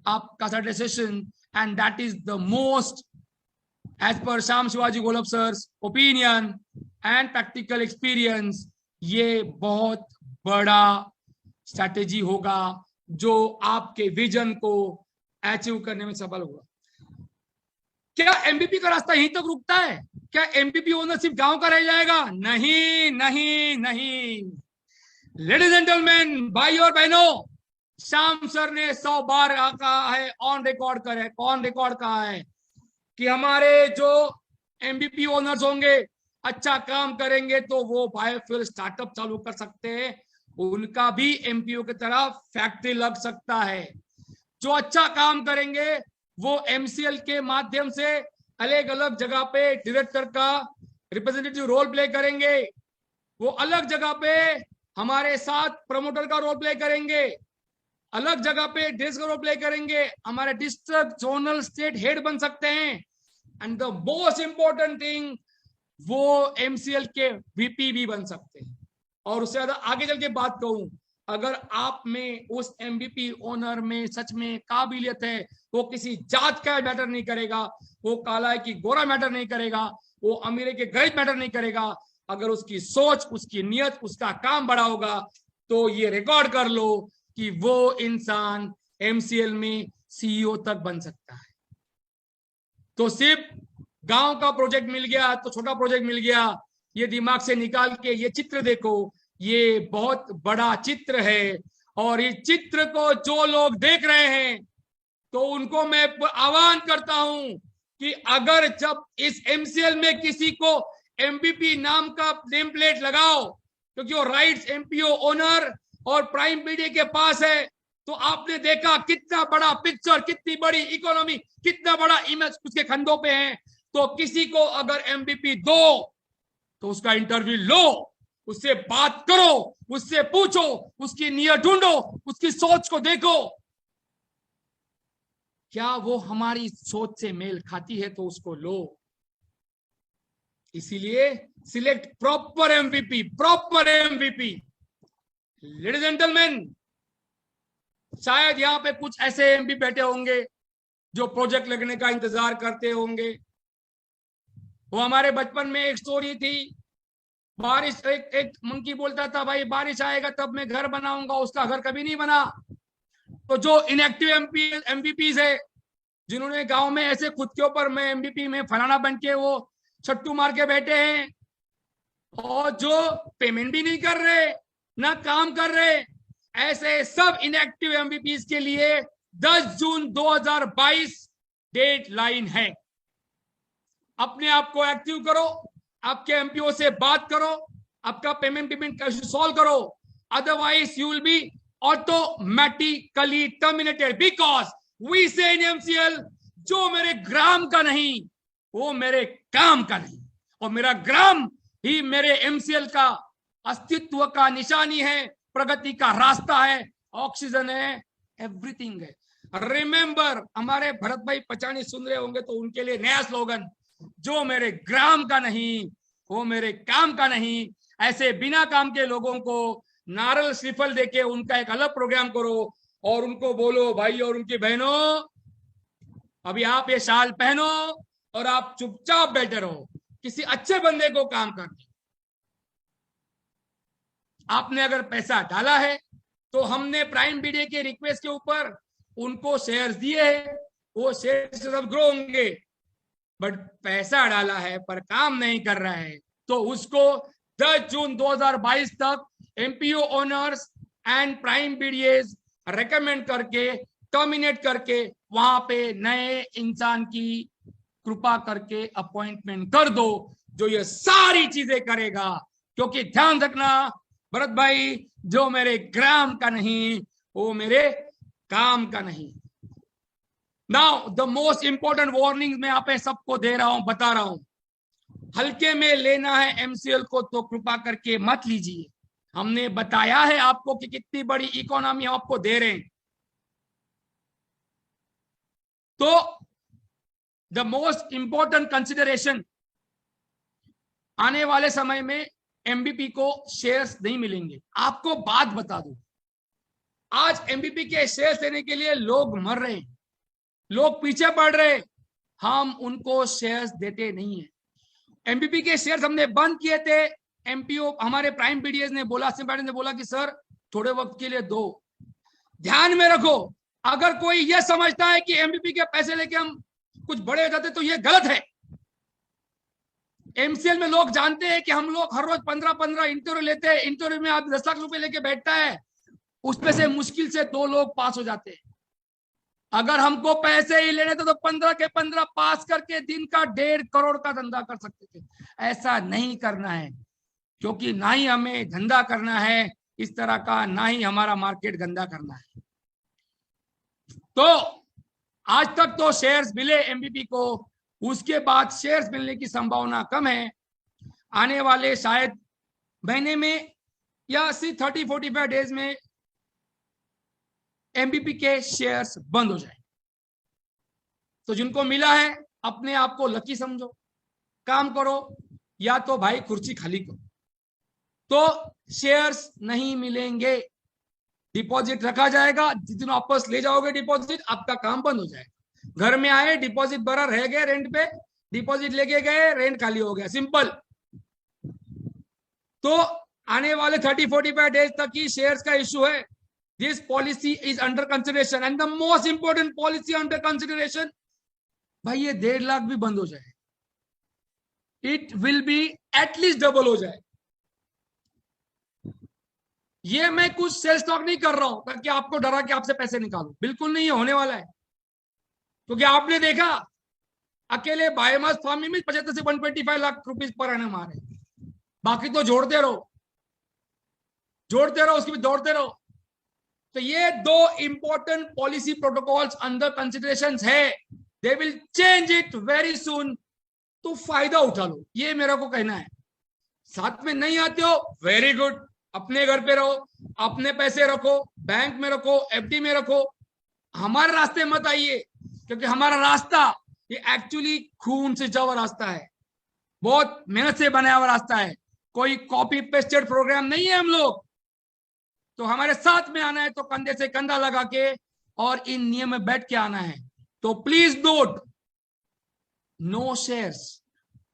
आपका Saturday session. And that is the most, as per Shyam Shivaji Golab sir's opinion and practical experience, ये बहुत बड़ा स्ट्रैटेजी होगा जो आपके विजन को अचीव करने में सफल होगा। क्या एमबीपी का रास्ता यहीं तक रुकता है? क्या एमबीपी ओनरशिप गांव का रह जाएगा? नहीं नहीं नहीं। लेडीज एंड जेंटलमैन, भाई और बहनों, श्याम सर ने 100 बार कहा है, ऑन रिकॉर्ड कहा है कि हमारे जो एमबीपी ओनर्स होंगे, अच्छा काम करेंगे तो वो बायोफ्यूल स्टार्टअप चालू कर सकते हैं, उनका भी एमपीओ की तरह फैक्ट्री लग सकता है। जो अच्छा काम करेंगे वो एमसीएल के माध्यम से अलग अलग जगह पे डायरेक्टर का रिप्रेजेंटेटिव रोल प्ले करेंगे, वो अलग जगह पे हमारे साथ प्रमोटर का रोल प्ले करेंगे, अलग जगह पे डेस्क का रोल प्ले करेंगे, हमारे डिस्ट्रिक्ट जोनल स्टेट हेड बन सकते हैं। And the most important thing, वो एमसीएल के वीपी भी बन सकते हैं। और उससे ज्यादा आगे चल के बात कहूं, अगर आप में उस एमबीपी ओनर में सच में काबिलियत है, वो किसी जात का मैटर नहीं करेगा, वो काला है कि गोरा मैटर नहीं करेगा, वो अमीर के गरीब मैटर नहीं करेगा, अगर उसकी सोच, उसकी नियत, उसका काम बड़ा होगा, तो ये रिकॉर्ड कर लो कि वो इंसान एमसीएल में सीईओ तक बन सकता है। तो सिर्फ गांव का प्रोजेक्ट मिल गया तो छोटा प्रोजेक्ट मिल गया, ये दिमाग से निकाल के ये चित्र देखो, ये बहुत बड़ा चित्र है। और इस चित्र को जो लोग देख रहे हैं, तो उनको मैं आह्वान करता हूं कि अगर जब इस एमसीएल में किसी को एमबीपी नाम का नेम प्लेट लगाओ, क्योंकि वो राइट्स एमपीओ ओनर और प्राइम मीडिया के पास है, तो आपने देखा कितना बड़ा पिक्चर, कितनी बड़ी इकोनॉमी, कितना बड़ा इमेज उसके कंधों पे है। तो किसी को अगर एमबीपी दो तो उसका इंटरव्यू लो, उससे बात करो, उससे पूछो, उसकी नियत ढूंढो, उसकी सोच को देखो, क्या वो हमारी सोच से मेल खाती है, तो उसको लो। इसीलिए select proper MVP, proper MVP. Ladies and gentleman, शायद यहां पे कुछ ऐसे एमपी बैठे होंगे जो प्रोजेक्ट लगने का इंतजार करते होंगे। वो हमारे बचपन में एक स्टोरी थी, बारिश, एक मंकी बोलता था, भाई बारिश आएगा तब मैं घर बनाऊंगा, उसका घर कभी नहीं बना। तो जो इनएक्टिव एमपीपीज है, जिन्होंने गांव में ऐसे खुद के ऊपर मैं एमपीपी में फलाना बन के वो छट्टू मार के बैठे हैं, और जो पेमेंट भी नहीं कर रहे, ना काम कर रहे, ऐसे सब इनएक्टिव एमपीपीज के लिए 10 जून 2022 डेड लाइन है। अपने आप को एक्टिव करो, आपके एमपीओ से बात करो, आपका पेमेंट का इशू सॉल्व करो, otherwise you will be automatically terminated. Because we say in MCL, जो मेरे ग्राम का नहीं वो मेरे काम का नहीं, और मेरा ग्राम ही मेरे एमसीएल का अस्तित्व का निशानी है, प्रगति का रास्ता है, ऑक्सीजन है, एवरीथिंग है। रिमेंबर, हमारे भरत भाई पचानी सुन रहे होंगे तो उनके लिए नया स्लोगन, जो मेरे ग्राम का नहीं वो मेरे काम का नहीं। ऐसे बिना काम के लोगों को नारल श्रीफल देके उनका एक अलग प्रोग्राम करो, और उनको बोलो, भाई और उनकी बहनों, अभी आप ये शाल पहनो और आप चुपचाप बैठे रहो, किसी अच्छे बंदे को काम करने। आपने अगर पैसा डाला है तो हमने प्राइम मीडिया के रिक्वेस्ट के ऊपर उनको शेयर्स दिए हैं, वो शेयर सब ग्रो होंगे। बट पैसा डाला है पर काम नहीं कर रहा है, तो उसको 10 जून 2022 तक MPO owners and prime BDS recommend करके टर्मिनेट करके वहां पे नए इंसान की कृपा करके अपॉइंटमेंट कर दो, जो ये सारी चीजें करेगा। क्योंकि ध्यान रखना भरत भाई, जो मेरे ग्राम का नहीं वो मेरे काम का नहीं। Now the most important warning मैं आप सबको दे रहा हूं, बता रहा हूं, हल्के में लेना है एमसीएल को तो कृपा करके मत लीजिए। हमने बताया है आपको कि कितनी बड़ी इकोनॉमी हम आपको दे रहे हैं। तो द मोस्ट इंपॉर्टेंट कंसिडरेशन, आने वाले समय में एमबीपी को शेयर्स नहीं मिलेंगे। आपको बात बता दूं, आज एमबीपी के शेयर्स लेने के लिए लोग मर रहे हैं, लोग पीछे पड़ रहे, हम उनको शेयर्स देते नहीं है। एमबीपी के शेयर्स हमने बंद किए थे। एमपीओ हमारे प्राइम बीडीएस ने बोला, सिंह ने बोला कि सर थोड़े वक्त के लिए दो। ध्यान में रखो, अगर कोई यह समझता है कि एमबीपी के पैसे लेके हम कुछ बड़े हो जाते तो यह गलत है। एमसीएल में लोग जानते हैं कि हम लोग हर रोज 15-15 इंटरव्यू लेते हैं। इंटरव्यू में आप 10 लाख रुपए लेके बैठता है, उसमें से मुश्किल से 2 लोग पास हो जाते हैं। अगर हमको पैसे ही लेने तो 15 के 15 पास करके दिन का 1.5 करोड़ का धंधा कर सकते थे। ऐसा नहीं करना है, क्योंकि ना ही हमें धंधा करना है इस तरह का, ना ही हमारा मार्केट गंदा करना है। तो आज तक तो शेयर्स मिले एमबीपी को, उसके बाद शेयर्स मिलने की संभावना कम है। आने वाले शायद महीने में या 30-45 डेज में एमबीपी के शेयर्स बंद हो जाए। तो जिनको मिला है अपने आप को लकी समझो, काम करो, या तो भाई कुर्सी खाली करो। तो शेयर्स नहीं मिलेंगे, डिपॉजिट रखा जाएगा। जिस दिन वापस ले जाओगे डिपॉजिट, आपका काम बंद हो जाएगा। घर में आए, डिपॉजिट भरा, रह गए रेंट पे, डिपॉजिट लेके गए, रेंट खाली हो गया, सिंपल। तो आने वाले 30-45 डेज तक ही शेयर्स का इश्यू है। This policy is under consideration and the most important policy under consideration, भाई ये 1.5 लाख भी बंद हो जाए, it will be at least double हो जाए। ये मैं कुछ सेल्स टॉक नहीं कर रहा हूं ताकि आपको डरा कि आपसे पैसे निकालूं, बिल्कुल नहीं, होने वाला है। क्योंकि आपने देखा अकेले बायोमास फार्मिंग में 75 से 125 लाख रुपीज पर एनम आ रहे, बाकी तो जोड़ते रहो, उसकी भी दौड़ते रहो। तो ये 2 important policy protocols under consideration है, they will change it very soon. तो फायदा उठा लो, ये मेरा को कहना है। साथ में नहीं आते हो, वेरी गुड, अपने घर पे रहो, अपने पैसे रखो, बैंक में रखो, एफडी में रखो, हमारे रास्ते मत आइए। क्योंकि हमारा रास्ता ये एक्चुअली खून से जवा रास्ता है, बहुत मेहनत से बनाया हुआ रास्ता है, कोई कॉपी पेस्टेड प्रोग्राम नहीं है हम लोग। तो हमारे साथ में आना है तो कंधे से कंधा लगा के और इन नियम में बैठ के आना है। तो please note, no shares,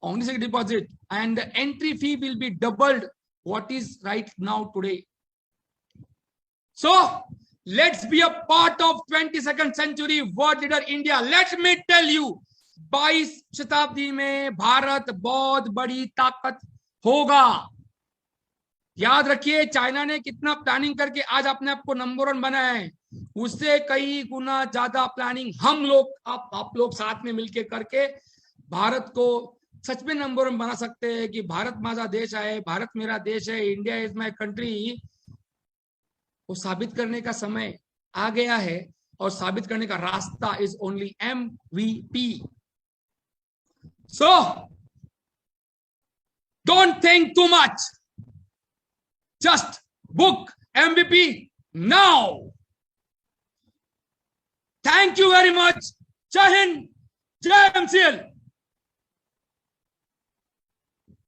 only say deposit, and the entry fee will be doubled what is right now today. So let's be a part of 22nd century world leader India. Let me tell you, 22 शताब्दी में भारत बहुत बड़ी ताकत होगा। याद रखिए, चाइना ने कितना प्लानिंग करके आज अपने आप को नंबर 1 बनाया है, उससे कई गुना ज्यादा प्लानिंग हम लोग, आप लोग साथ में मिलकर करके भारत को सच में नंबर 1 बना सकते हैं कि भारत माझा देश है, भारत मेरा देश है, इंडिया इज माय कंट्री। वो साबित करने का समय आ गया है और साबित करने का रास्ता is only MVP. So don't think too much, just book MVP now. Thank you very much. Jai Hind, Jai MCL.